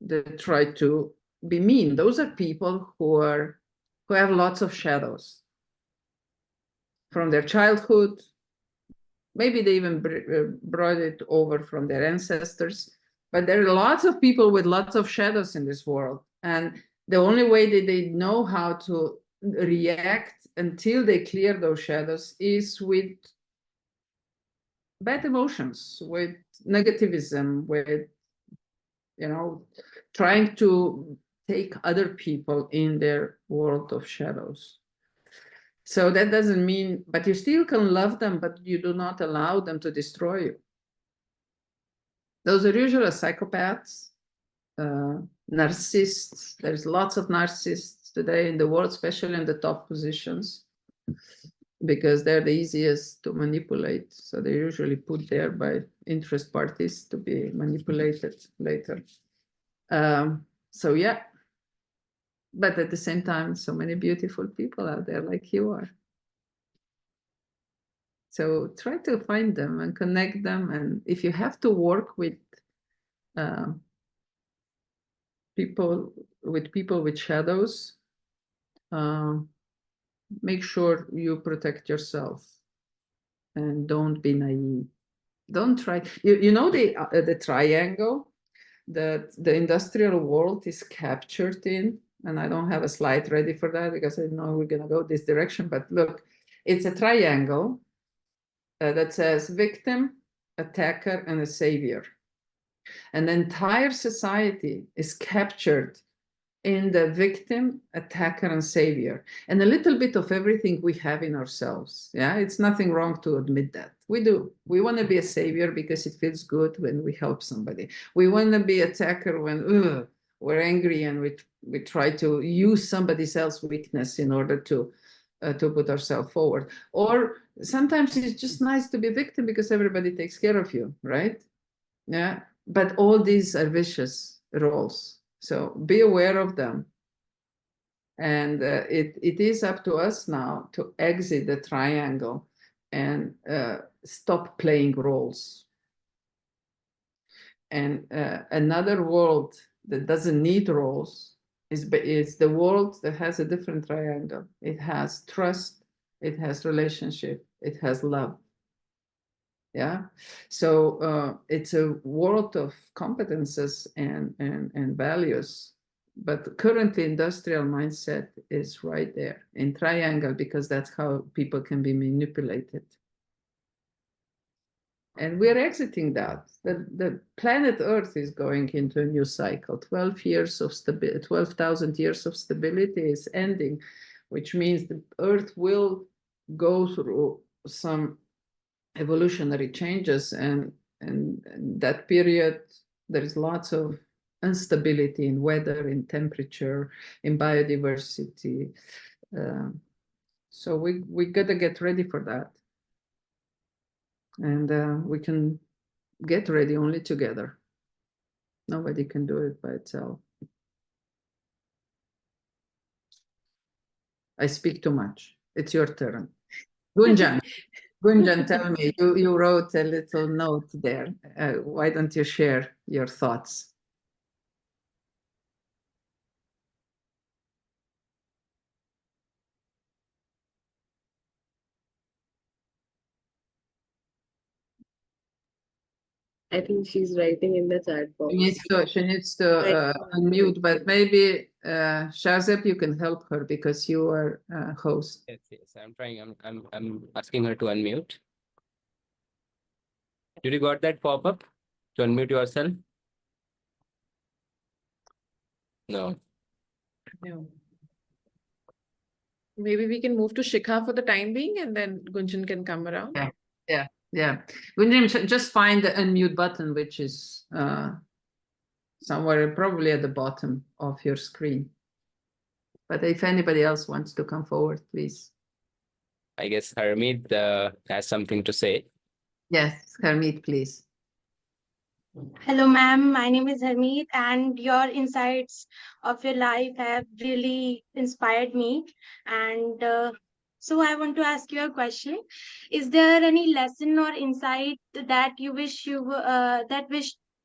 that try to be mean. Those are people who have lots of shadows from their childhood. Maybe they even brought it over from their ancestors. But there are lots of people with lots of shadows in this world. And the only way that they know how to react until they clear those shadows is with bad emotions, with negativism, with, you know, trying to take other people in their world of shadows. So that doesn't mean, but you still can love them, but you do not allow them to destroy you. Those are usually psychopaths, narcissists. There's lots of narcissists today in the world, especially in the top positions, because they're the easiest to manipulate. So they're usually put there by interest parties to be manipulated later. So yeah. But at the same time, so many beautiful people out there like you are. So try to find them and connect them. And if you have to work with people with shadows, make sure you protect yourself. and don't be naive. Don't try. You know the triangle that the industrial world is captured in, and I don't have a slide ready for that because I know we're going to go this direction, but look, it's a triangle that says victim, attacker, and a savior. And the entire society is captured in the victim, attacker, and savior, and a little bit of everything we have in ourselves. Yeah, it's nothing wrong to admit that. We do. We want to be a savior because it feels good when we help somebody. We want to be attacker when we're angry and we try to use somebody else's weakness in order to put ourselves forward. Or sometimes it's just nice to be a victim because everybody takes care of you, right? Yeah, but all these are vicious roles. So be aware of them. And it is up to us now to exit the triangle and stop playing roles. And another world that doesn't need roles is the world that has a different triangle. It has trust, it has relationship, it has love. Yeah, so it's a world of competences and values, but currently industrial mindset is right there in triangle because that's how people can be manipulated. And we're exiting that. The planet Earth is going into a new cycle. 12 years of 12,000 years of stability is ending, which means the Earth will go through some evolutionary changes, and that period there is lots of instability in weather, in temperature, in biodiversity, so we gotta get ready for that, and we can get ready only together. Nobody can do it by itself. I speak too much. It's your turn. Gunjan, tell me, you wrote a little note there. Why don't you share your thoughts? I think she's writing in the chat box. She needs to unmute, but maybe Shazep, you can help her because you are host. Yes, I'm trying. I'm asking her to unmute. Did you got that pop-up to unmute yourself? No. No. Maybe we can move to Shikha for the time being, and then Gunjan can come around. Yeah. Gunjan, just find the unmute button, which is somewhere probably at the bottom of your screen. But if anybody else wants to come forward, please. I guess Harmeet has something to say. Yes, Harmeet, please. Hello, ma'am. My name is Harmeet, and your insights of your life have really inspired me. And so, I want to ask you a question: is there any lesson or insight that you wish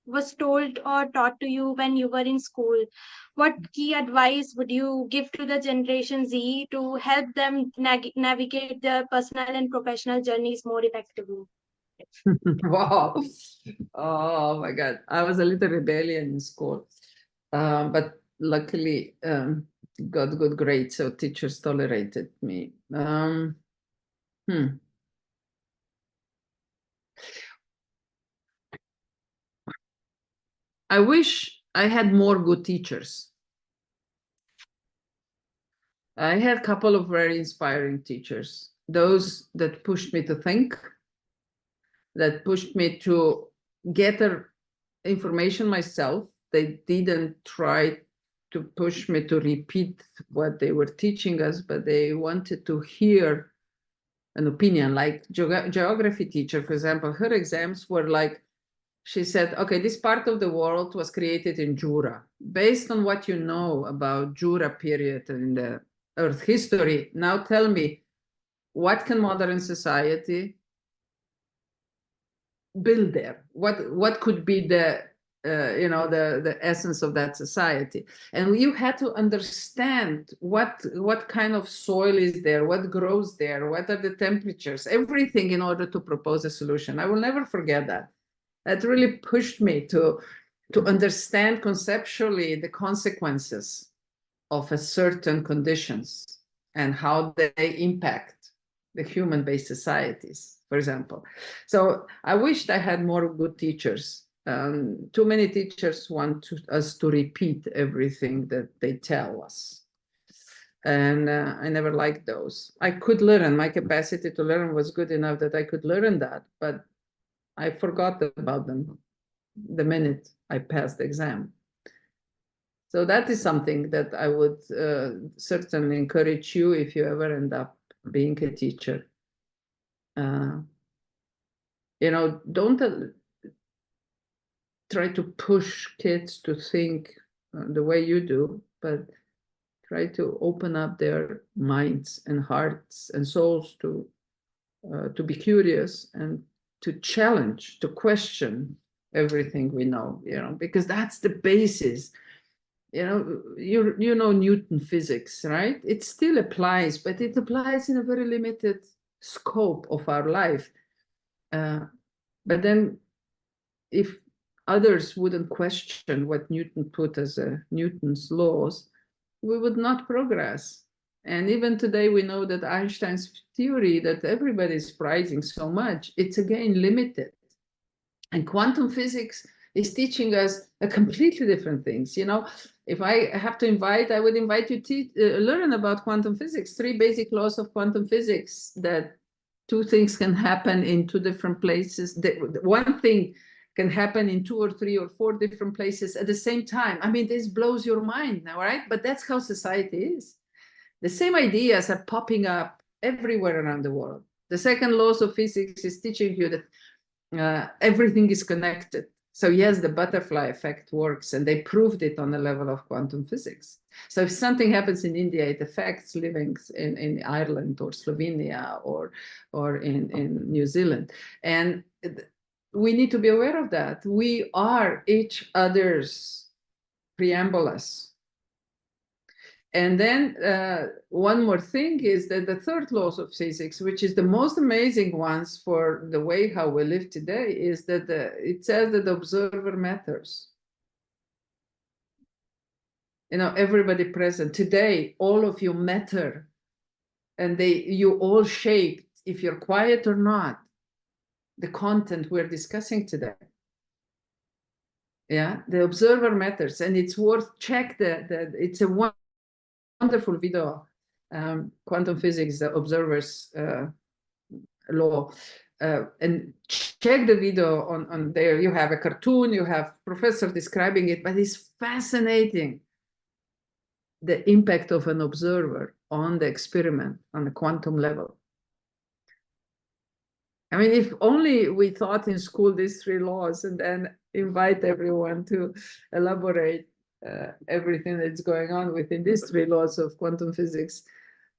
was told or taught to you when you were in school? What key advice would you give to the Generation Z to help them navigate their personal and professional journeys more effectively? Wow. Oh my God. I was a little rebellion in school. But luckily got good grades, so teachers tolerated me. I wish I had more good teachers. I had a couple of very inspiring teachers, those that pushed me to think, that pushed me to gather information myself. They didn't try to push me to repeat what they were teaching us, but they wanted to hear an opinion. Like geography teacher, for example, her exams were like, she said, okay, this part of the world was created in Jura. Based on what you know about Jura period in the Earth history, now tell me, what can modern society build there? What could be the you know, the essence of that society. And you had to understand what kind of soil is there, what grows there, what are the temperatures, everything in order to propose a solution. I will never forget that. That really pushed me to understand conceptually the consequences of a certain conditions and how they impact the human-based societies, for example. So I wished I had more good teachers. Too many teachers want us to repeat everything that they tell us. And I never liked those. I could learn, my capacity to learn was good enough that I could learn that, but I forgot about them the minute I passed the exam. So that is something that I would certainly encourage you if you ever end up being a teacher. You know, don't try to push kids to think the way you do, but try to open up their minds and hearts and souls to be curious and to challenge, to question everything we know, you know, because that's the basis. You know, you know Newton physics, right? It still applies, but it applies in a very limited scope of our life. But then if others wouldn't question what Newton put as Newton's laws, we would not progress. And even today, we know that Einstein's theory that everybody is prizing so much, it's again limited. And quantum physics is teaching us a completely different things. You know, if I have to invite, I would invite you to learn about quantum physics, 3 basic laws of quantum physics, that 2 things can happen in 2 different places. One thing can happen in 2 or 3 or 4 different places at the same time. I mean, this blows your mind now, right? But that's how society is. The same ideas are popping up everywhere around the world. The second laws of physics is teaching you that everything is connected. So yes, the butterfly effect works, and they proved it on the level of quantum physics. So if something happens in India, it affects livings in Ireland or Slovenia or in New Zealand. And we need to be aware of that. We are each other's preambulas. And then one more thing is that the third laws of physics, which is the most amazing ones for the way how we live today, is that it says that the observer matters. You know, everybody present today, all of you matter, and you all shape, if you're quiet or not, the content we're discussing today. Yeah, the observer matters, and it's worth check that it's a wonderful video, quantum physics, the observer's law, and check the video on there. You have a cartoon, you have professor describing it, but it's fascinating, the impact of an observer on the experiment on the quantum level. I mean, if only we thought in school these 3 laws and then invite everyone to elaborate everything that's going on within these 3 laws of quantum physics,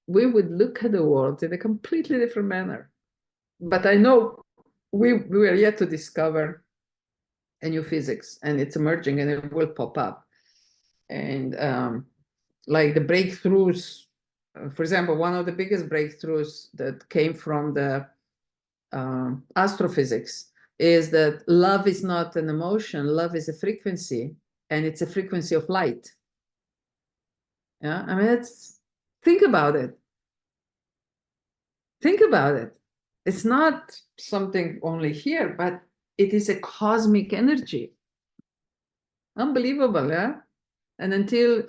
we would look at the world in a completely different manner. But I know we are yet to discover a new physics, and it's emerging and it will pop up. And like the breakthroughs, for example, one of the biggest breakthroughs that came from the astrophysics is that love is not an emotion, love is a frequency, and it's a frequency of light. Yeah, I mean, think about it. Think about it. It's not something only here, but it is a cosmic energy. Unbelievable, yeah? And until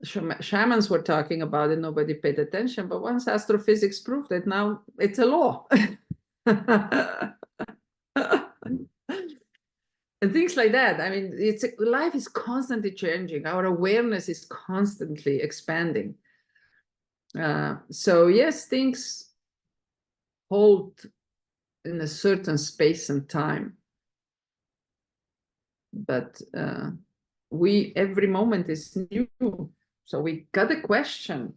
shamans were talking about it, nobody paid attention. But once astrophysics proved it, now it's a law. And things like that. I mean, life is constantly changing. Our awareness is constantly expanding. So yes, things hold in a certain space and time. But every moment is new. So we gotta question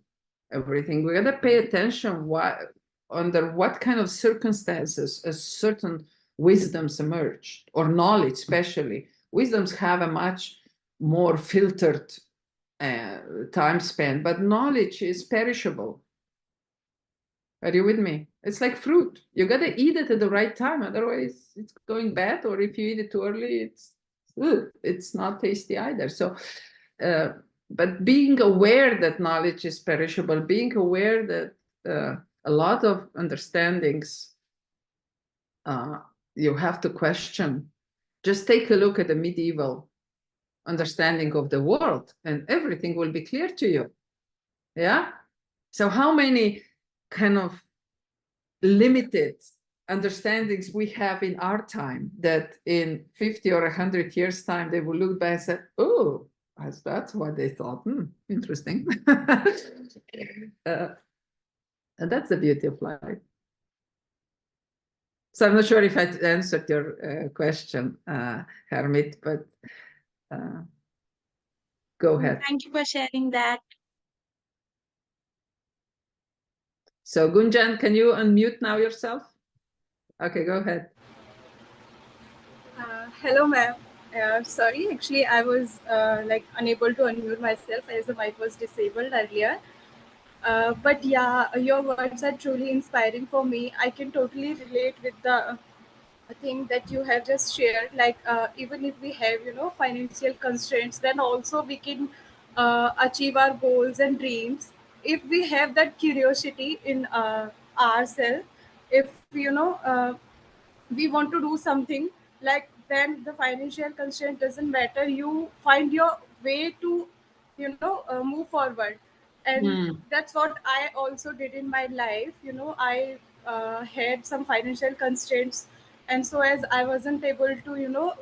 everything. We gotta pay attention under what kind of circumstances a certain wisdoms emerged, or knowledge especially, Wisdoms have a much more filtered time span, but knowledge is perishable. Are you with me? It's like fruit. You got to eat it at the right time, otherwise it's going bad. Or if you eat it too early, it's not tasty either. So, but being aware that knowledge is perishable, being aware that a lot of understandings you have to question. Just take a look at the medieval understanding of the world, and everything will be clear to you. Yeah. So how many kind of limited understandings we have in our time that in 50 or 100 years time they will look back and say, oh, that's what they thought. Interesting. And that's the beauty of life. So I'm not sure if I answered your question, Hermit, but go ahead. Thank you for sharing that. So Gunjan, can you unmute now yourself? Okay, go ahead. Hello, ma'am. Sorry, actually, I was like unable to unmute myself as the mic was disabled earlier. But yeah, your words are truly inspiring for me. I can totally relate with the thing that you have just shared. Like, even if we have, financial constraints, then also we can achieve our goals and dreams. If we have that curiosity in ourselves, if, we want to do something, like, then the financial constraint doesn't matter. You find your way to move forward. And that's what I also did in my life. I had some financial constraints, and so as I wasn't able to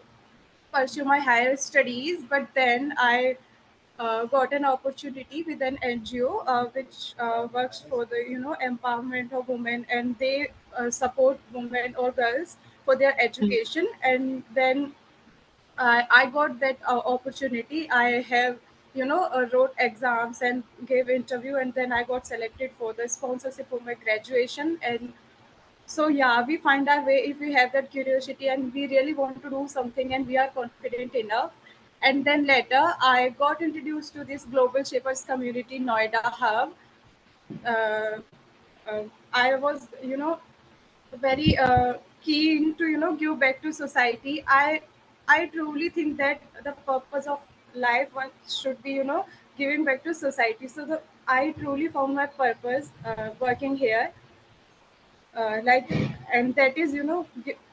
pursue my higher studies, but then I got an opportunity with an NGO which works for the empowerment of women, and they support women or girls for their education. And then I got that opportunity. I have wrote exams and gave interview, and then I got selected for the sponsorship for my graduation. And so yeah, we find our way if we have that curiosity and we really want to do something and we are confident enough. And then later I got introduced to this Global Shapers community, Noida Hub. uh, I was very keen to give back to society. I truly think that the purpose of life one should be giving back to society. So I truly found my purpose working here. Like, and that is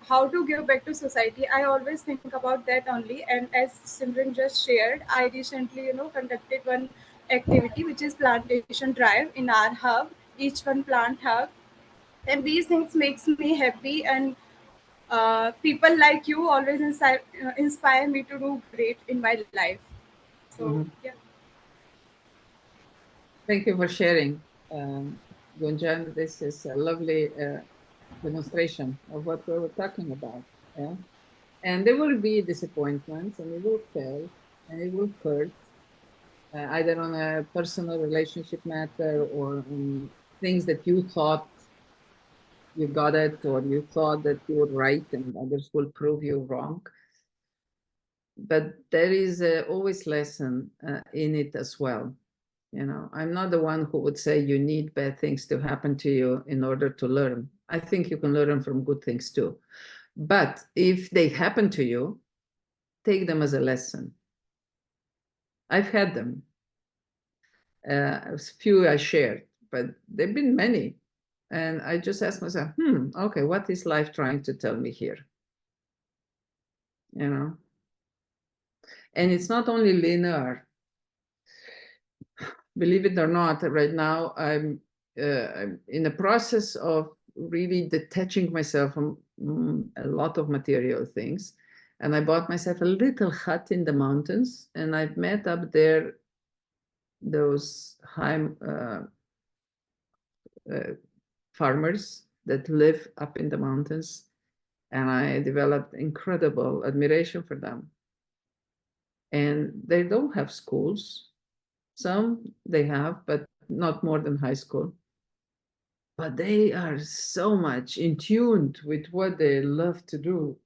how to give back to society. I always think about that only. And as Simran just shared, I recently conducted one activity which is plantation drive in our hub, each one plant hub. And these things makes me happy. And people like you always inspire me to do great in my life. So yeah. Thank you for sharing, Gunjan. This is a lovely demonstration of what we were talking about. Yeah? And there will be disappointments, and it will fail, and it will hurt, either on a personal relationship matter or on things that you thought you got it, or you thought that you were right and others will prove you wrong. But there is always lesson in it as well. I'm not the one who would say you need bad things to happen to you in order to learn. I think you can learn from good things too. But if they happen to you, take them as a lesson. I've had them. A few I shared, but there've been many. And I just asked myself, okay, what is life trying to tell me here? And it's not only linear. Believe it or not, right now I'm in the process of really detaching myself from a lot of material things. And I bought myself a little hut in the mountains, and I've met up there those high farmers that live up in the mountains. And I developed incredible admiration for them. And they don't have schools. Some they have, but not more than high school. But they are so much in tune with what they love to do.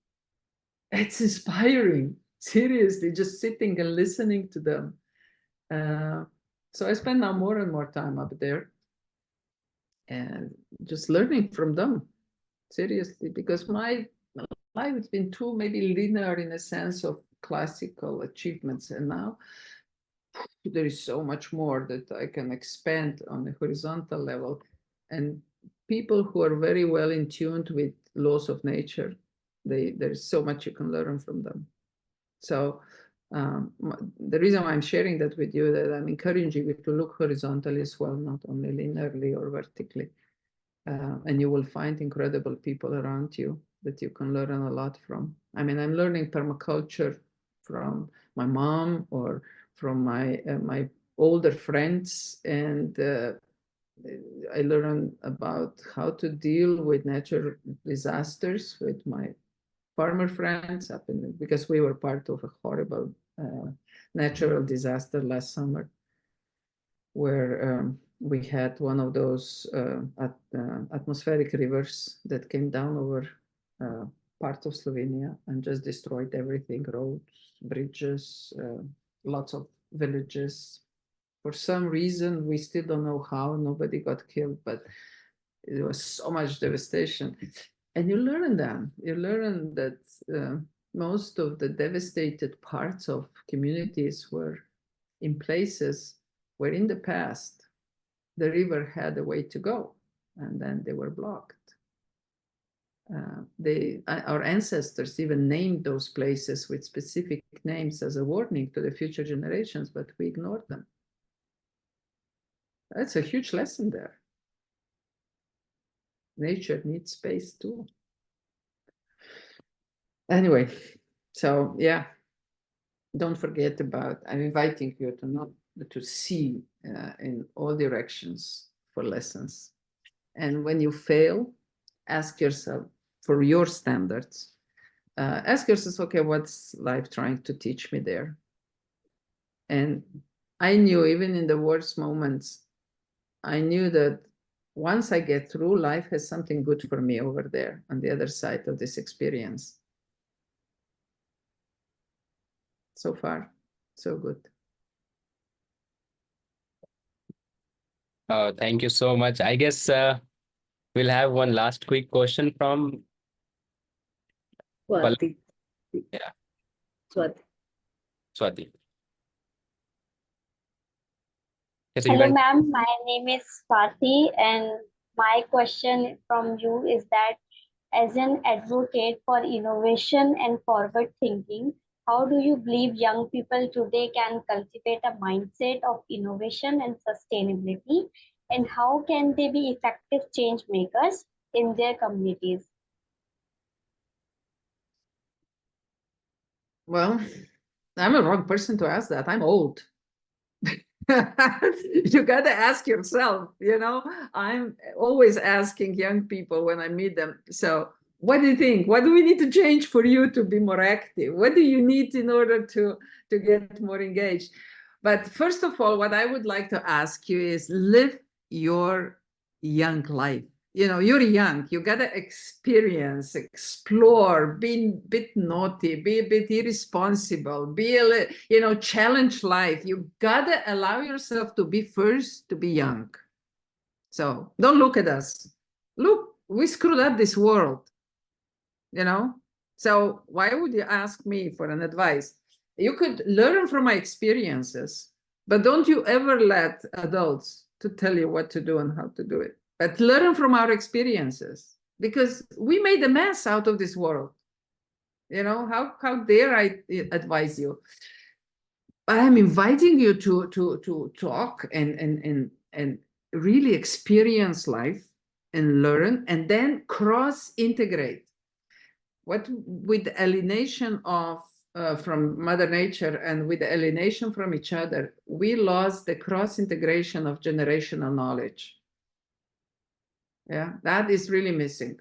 It's inspiring. Seriously, just sitting and listening to them. So I spend now more and more time up there and just learning from them, seriously, because my life has been too maybe linear in a sense of classical achievements, and now there is so much more that I can expand on a horizontal level. And people who are very well in tune with laws of nature, there's so much you can learn from them. So the reason why I'm sharing that with you, that I'm encouraging you to look horizontally as well, not only linearly or vertically. And you will find incredible people around you that you can learn a lot from. I mean, I'm learning permaculture from my mom or from my older friends, and I learn about how to deal with natural disasters with my farmer friends up in, because we were part of a horrible natural disaster last summer, where we had one of those atmospheric rivers that came down over part of Slovenia and just destroyed everything, roads, bridges, lots of villages. For some reason, we still don't know how, nobody got killed, but it was so much devastation. And you learn that most of the devastated parts of communities were in places where in the past the river had a way to go, and then they were blocked. Our ancestors even named those places with specific names as a warning to the future generations, but we ignored them. That's a huge lesson there. Nature needs space too. Anyway, so yeah, don't forget about, I'm inviting you to see in all directions for lessons. And when you fail, ask yourself for your standards. Ask yourself, okay, what's life trying to teach me there? And I knew even in the worst moments, I knew that once I get through, life has something good for me over there on the other side of this experience. So far, so good. Thank you so much. I guess we'll have one last quick question from Swati. Yeah. Swati. Swati. Yes, so you Hello, can. ma'am. My name is Swati, and my question from you is that as an advocate for innovation and forward thinking, how do you believe young people today can cultivate a mindset of innovation and sustainability? And how can they be effective change makers in their communities? Well, I'm a wrong person to ask that. I'm old. You got to ask yourself, I'm always asking young people when I meet them. So what do you think? What do we need to change for you to be more active? What do you need in order to get more engaged? But first of all, what I would like to ask you is live your young life. You're young, you gotta experience, explore, be a bit naughty, be a bit irresponsible, be challenge life. You gotta allow yourself to be young. So don't look at us. Look, we screwed up this world, so why would you ask me for an advice? You could learn from my experiences, but don't you ever let adults to tell you what to do and how to do it. But learn from our experiences, because we made a mess out of this world. How dare I advise you? But I'm inviting you to talk and really experience life and learn, and then cross-integrate. What with the alienation of from Mother Nature and with the alienation from each other, we lost the cross-integration of generational knowledge. Yeah, that is really missing.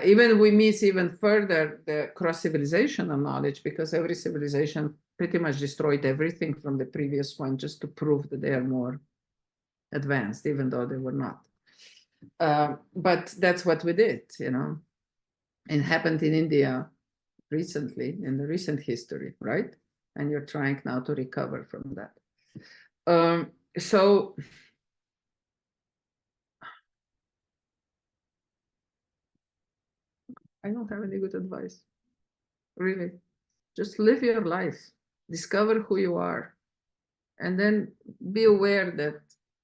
Even we miss even further the cross-civilizational knowledge, because every civilization pretty much destroyed everything from the previous one just to prove that they are more advanced, even though they were not. But that's what we did, It happened in India recently, in the recent history, right? And you're trying now to recover from that. So I don't have any good advice, really. Just live your life, discover who you are, and then be aware that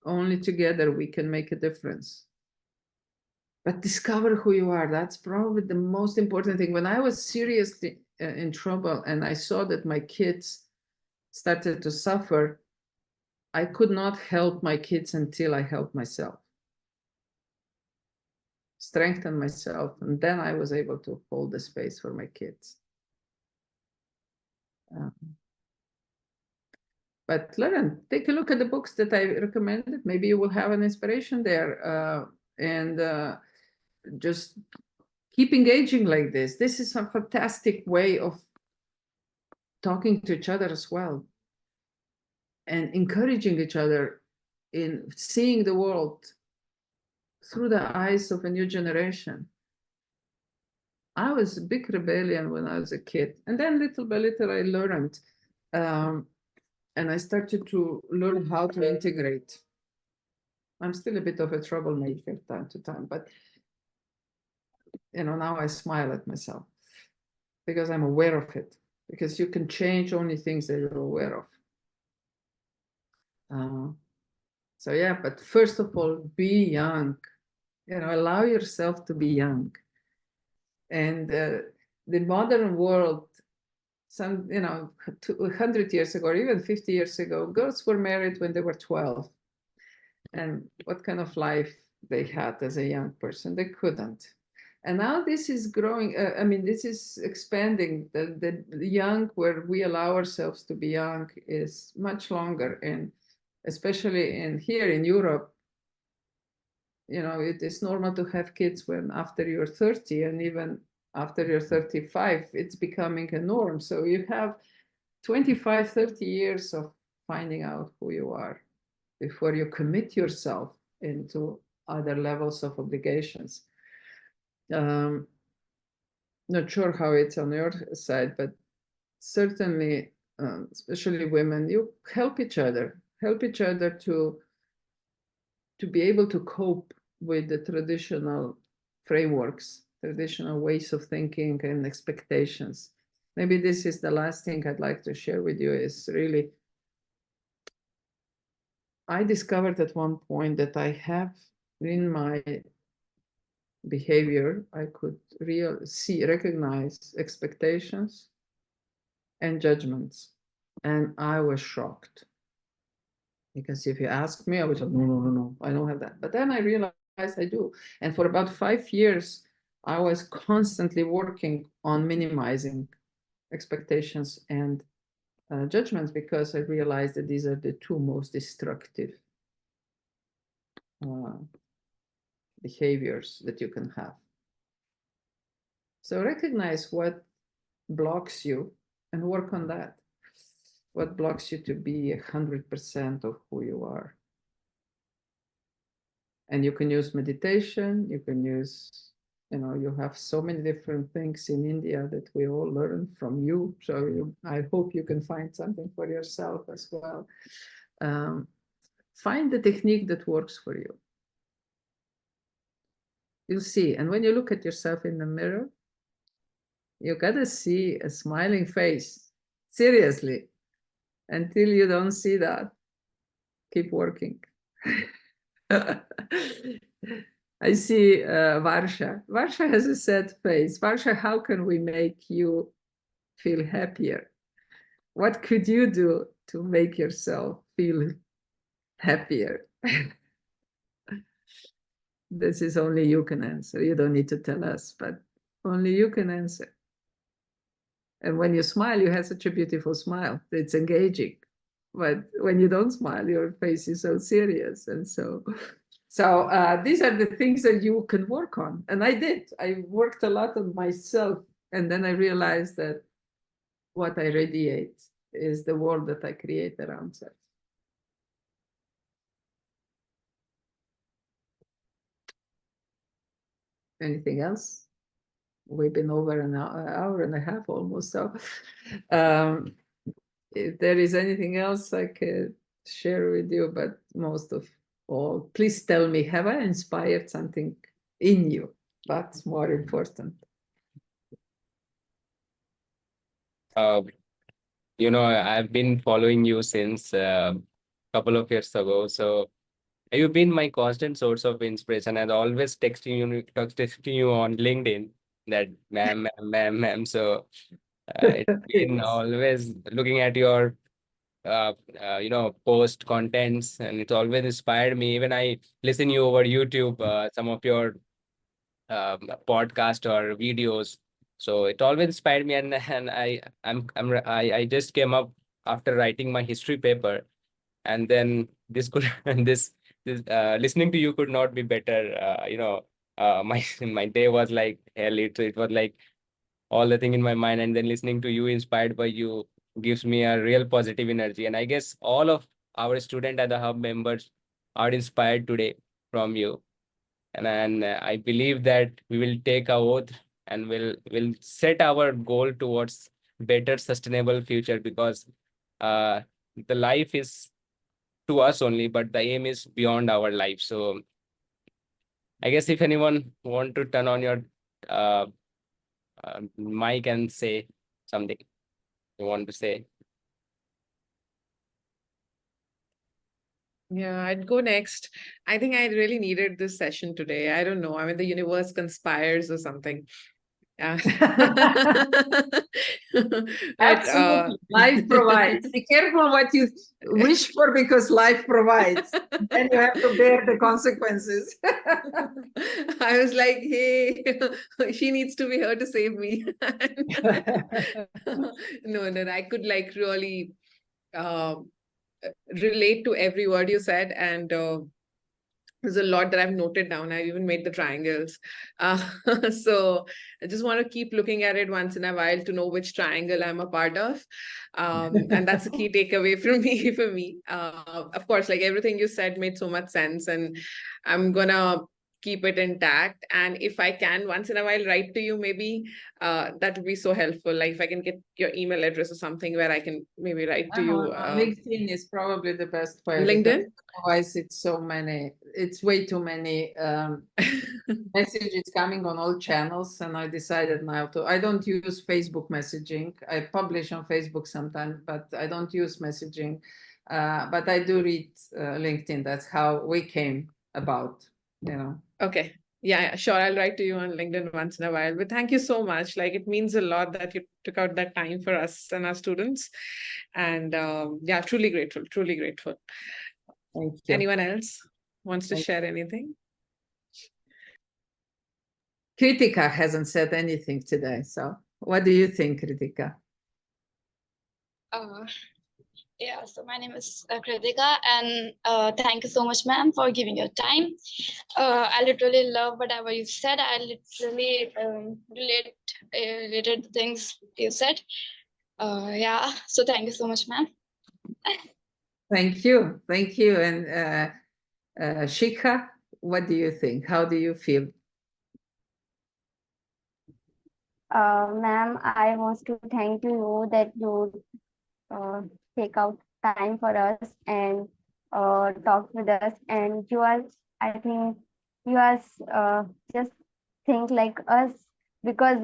only together we can make a difference. But discover who you are. That's probably the most important thing. When I was seriously in trouble and I saw that my kids started to suffer, I could not help my kids until I helped myself, strengthen myself, and then I was able to hold the space for my kids. But Lauren, take a look at the books that I recommended. Maybe you will have an inspiration there, and just keep engaging like this. This is a fantastic way of talking to each other as well, and encouraging each other in seeing the world through the eyes of a new generation. I was a big rebellion when I was a kid, and then little by little I learned, and I started to learn how to integrate. I'm still a bit of a troublemaker time to time, but now I smile at myself because I'm aware of it, because you can change only things that you're aware of. So yeah, but first of all, be young, allow yourself to be young. And the modern world, 100 years ago, or even 50 years ago, girls were married when they were 12. And what kind of life they had as a young person? They couldn't. And now this is growing. This is expanding. The young, where we allow ourselves to be young, is much longer. And especially here in Europe, it is normal to have kids when after you're 30, and even after you're 35, it's becoming a norm. So you have 25, 30 years of finding out who you are before you commit yourself into other levels of obligations. Not sure how it's on your side, but certainly, especially women, you help each other to be able to cope with the traditional frameworks, traditional ways of thinking and expectations. Maybe this is the last thing I'd like to share with you, is really, I discovered at one point that I have in my behavior, I could recognize expectations and judgments. And I was shocked. Because if you ask me, I was like, no, I don't have that. But then I realized I do. And for about 5 years, I was constantly working on minimizing expectations and judgments, because I realized that these are the two most destructive behaviors that you can have. So recognize what blocks you and work on that. What blocks you to be 100% of who you are. And you can use meditation, you can use, you have so many different things in India that we all learn from you. So I hope you can find something for yourself as well. Find the technique that works for you. You'll see. And when you look at yourself in the mirror, you gotta see a smiling face. Seriously. Until you don't see that, keep working. I see Varsha. Varsha has a sad face. Varsha, how can we make you feel happier? What could you do to make yourself feel happier? This is only you can answer. You don't need to tell us, but only you can answer. And when you smile, you have such a beautiful smile. It's engaging. But when you don't smile, your face is so serious. And so these are the things that you can work on. And I did. I worked a lot on myself. And then I realized that what I radiate is the world that I create around us. Anything else? we've been over an hour and a half almost. So if there is anything else I could share with you, but most of all, please tell me, have I inspired something in you? That's more important. I've been following you since a couple of years ago. So you've been my constant source of inspiration, and always texting you on LinkedIn that ma'am. So it's been Yes. always looking at your post contents, and it's always inspired me. Even I listen you over YouTube, some of your podcast or videos. So it always inspired me, and I just came up after writing my history paper, and then this could and this listening to you could not be better. My day was like hell. It was like all the thing in my mind, and then listening to you, inspired by you, gives me a real positive energy. And I guess all of our student and the hub members are inspired today from you. And I believe that we will take our oath and will set our goal towards better sustainable future, because uh, the life is to us only, but the aim is beyond our life. So I guess if anyone want to turn on your uh, mic and say something you want to say. Yeah, I'd go next. I think I really needed this session today. I don't know. I mean, the universe conspires or something. But, Absolutely. Life provides. Be careful what you wish for, because life provides. And you have to bear the consequences. I was like, hey, she needs to be here to save me. No, I could like really relate to every word you said, and there's a lot that I've noted down. I've even made the triangles. So I just want to keep looking at it once in a while to know which triangle I'm a part of. And that's a key takeaway from me for me. Of course, like everything you said made so much sense, and I'm gonna keep it intact. And if I can once in a while write to you, maybe that would be so helpful. Like if I can get your email address or something where I can maybe write to you. LinkedIn is probably the best way. LinkedIn? Otherwise, it's way too many messages coming on all channels. And I decided now I don't use Facebook messaging. I publish on Facebook sometimes, but I don't use messaging. But I do read LinkedIn. That's how we came about, Okay. Yeah, sure. I'll write to you on LinkedIn once in a while. But thank you so much. Like it means a lot that you took out that time for us and our students. And yeah, truly grateful, truly grateful. Thank you. Anyone else wants to share anything? Kritika hasn't said anything today. So what do you think, Kritika? Yeah, so my name is Kritika, and thank you so much, ma'am, for giving your time. I literally love whatever you said. I literally related the things you said. Yeah, so thank you so much, ma'am. Thank you. Thank you. And Shikha, what do you think? How do you feel? Ma'am, I want to thank you that you take out time for us and talk with us. And you are, I think, you are just think like us, because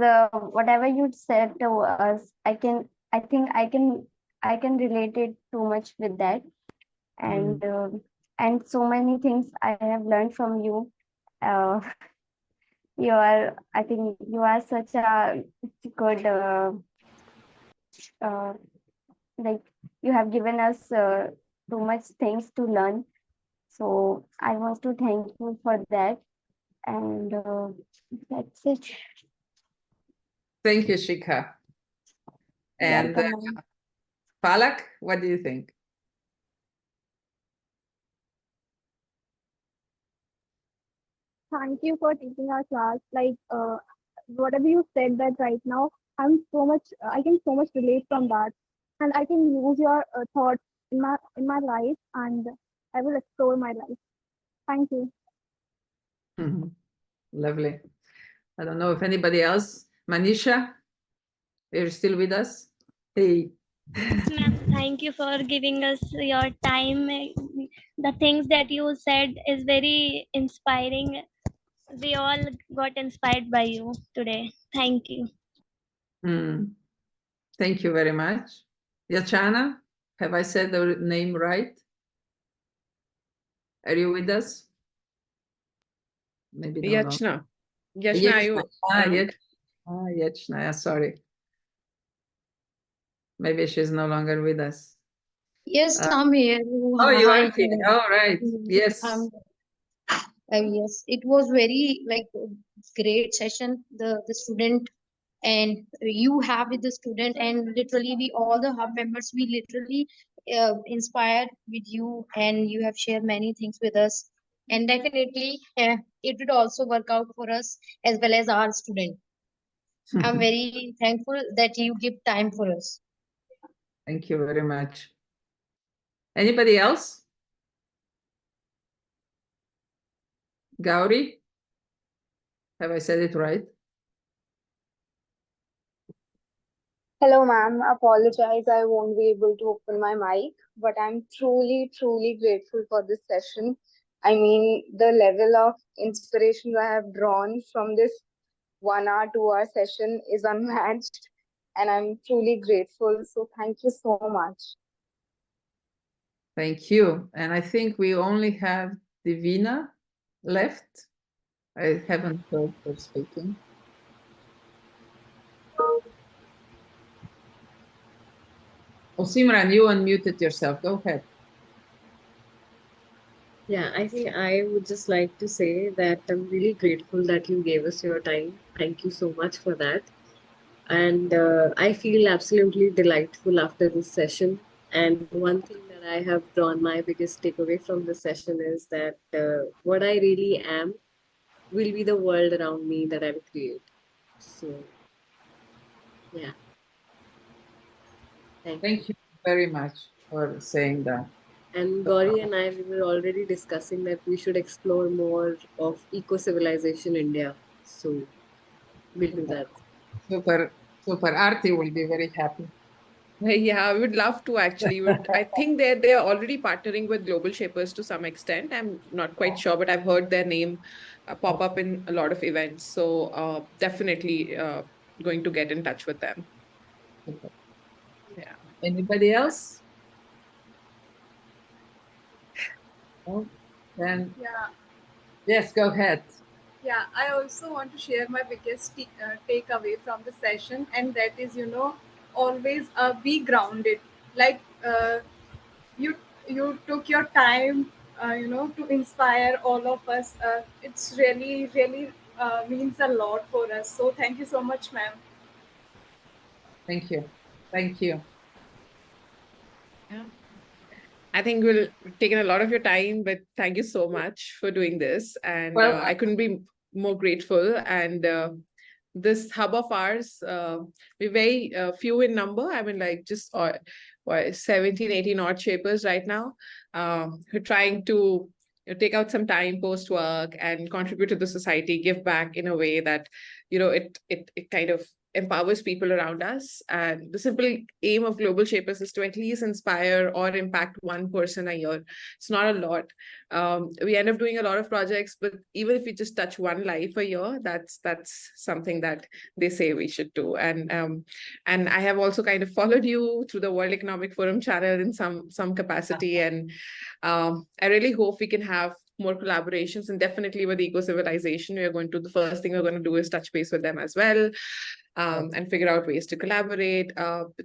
whatever you said to us, I think I can relate it too much with that. And so many things I have learned from you. Uh, I think you are such a good, like you have given us too much things to learn. So I want to thank you for that. And that's it. Thank you, Shikha. And Palak, what do you think? Thank you for taking our class. Like whatever you said that right now, I can so much relate from that, and I can use your thoughts in my life, and I will explore my life. Thank you. Lovely. I don't know if anybody else Manisha, you're still with us? Hey. Ma'am, thank you for giving us your time. The things that you said is very inspiring. We all got inspired by you today. Thank you. Thank you very much. Yachana, have I said the name right? Are you with us? Maybe no longer. Yachna. Yachna, are you? Yachna, sorry. Maybe she's no longer with us. Yes, I'm here. Oh, you Hi. are here. All right. Yes. Yes, it was very great session. The student and you have with the student, and literally we all the hub members, we literally inspired with you, and you have shared many things with us, and definitely it would also work out for us as well as our student. I'm very thankful that you give time for us. Thank you very much. Anybody else? Gauri? Have I said it right? Hello, ma'am. Apologize, I won't be able to open my mic, but I'm truly, truly grateful for this session. I mean, the level of inspiration I have drawn from this 1 hour, 2 hour session is unmatched, and I'm truly grateful. So, thank you so much. Thank you. And I think we only have Divina left. I haven't heard her speaking. Oh, Simran, you unmuted yourself. Go ahead. Yeah, I think I would just like to say that I'm really grateful that you gave us your time. Thank you so much for that. And I feel absolutely delightful after this session. And one thing that I have drawn my biggest takeaway from this session is that what I really am will be the world around me that I'll create. So, yeah. Thank you very much for saying that. And Gauri and I, we were already discussing that we should explore more of eco-civilization India. So we'll do that. Super, super. Arti will be very happy. Yeah, we would love to actually. I think they're already partnering with Global Shapers to some extent. I'm not quite sure, but I've heard their name pop up in a lot of events. So definitely going to get in touch with them. Okay. Yeah. Anybody else? No? Then Yeah. Yes, go ahead. Yeah, I also want to share my biggest takeaway from the session, and that is, always be grounded. Like you, you took your time, to inspire all of us. It's really, really means a lot for us. So thank you so much, ma'am. Thank you. Thank you. Yeah. I think we'll taken a lot of your time, but thank you so much for doing this. And Well, I couldn't be more grateful. And this hub of ours, we're very few in number. I mean, like just 17, 18 odd shapers right now. We're trying to take out some time post work and contribute to the society, give back in a way that, it kind of empowers people around us. And the simple aim of Global Shapers is to at least inspire or impact one person a year. It's not a lot. We end up doing a lot of projects, but even if we just touch one life a year, that's something that they say we should do. And I have also kind of followed you through the World Economic Forum channel in some capacity, and I really hope we can have more collaborations. And definitely with eco-civilization, the first thing we're going to do is touch base with them as well, and figure out ways to collaborate.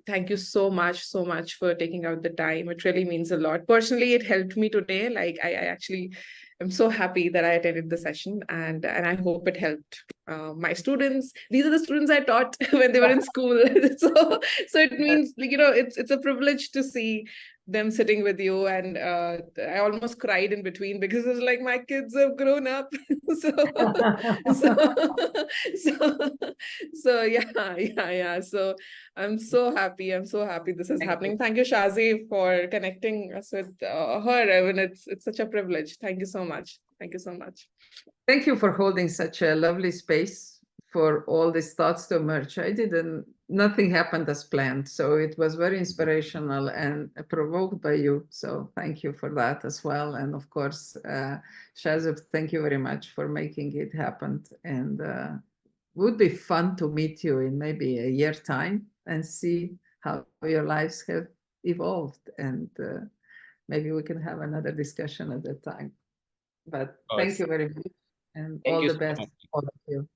Thank you so much for taking out the time. It really means a lot. Personally, it helped me today. Like I actually am so happy that I attended the session, and I hope it helped my students. These are the students I taught when they were in school. so it means, it's a privilege to see them sitting with you, and I almost cried in between because it's like my kids have grown up. so, so yeah. So I'm so happy this is happening. Thank you, Shazi, for connecting us with her. I mean, it's such a privilege. Thank you so much. Thank you for holding such a lovely space for all these thoughts to emerge. Nothing happened as planned. So it was very inspirational and provoked by you. So thank you for that as well. And of course, Shazib, thank you very much for making it happen. And would be fun to meet you in maybe a year time and see how your lives have evolved. And maybe we can have another discussion at that time. But thank you very much. And Thank all you the so best, much. all of you.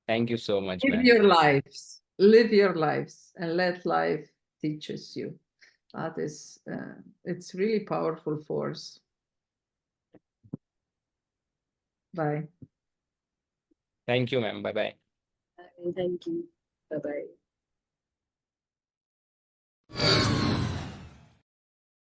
Thank you so much, Live ma'am. your lives, live your lives, and let life teaches you. That is, it's really powerful force. Bye. Thank you, ma'am. Bye-bye. Thank you. Bye bye.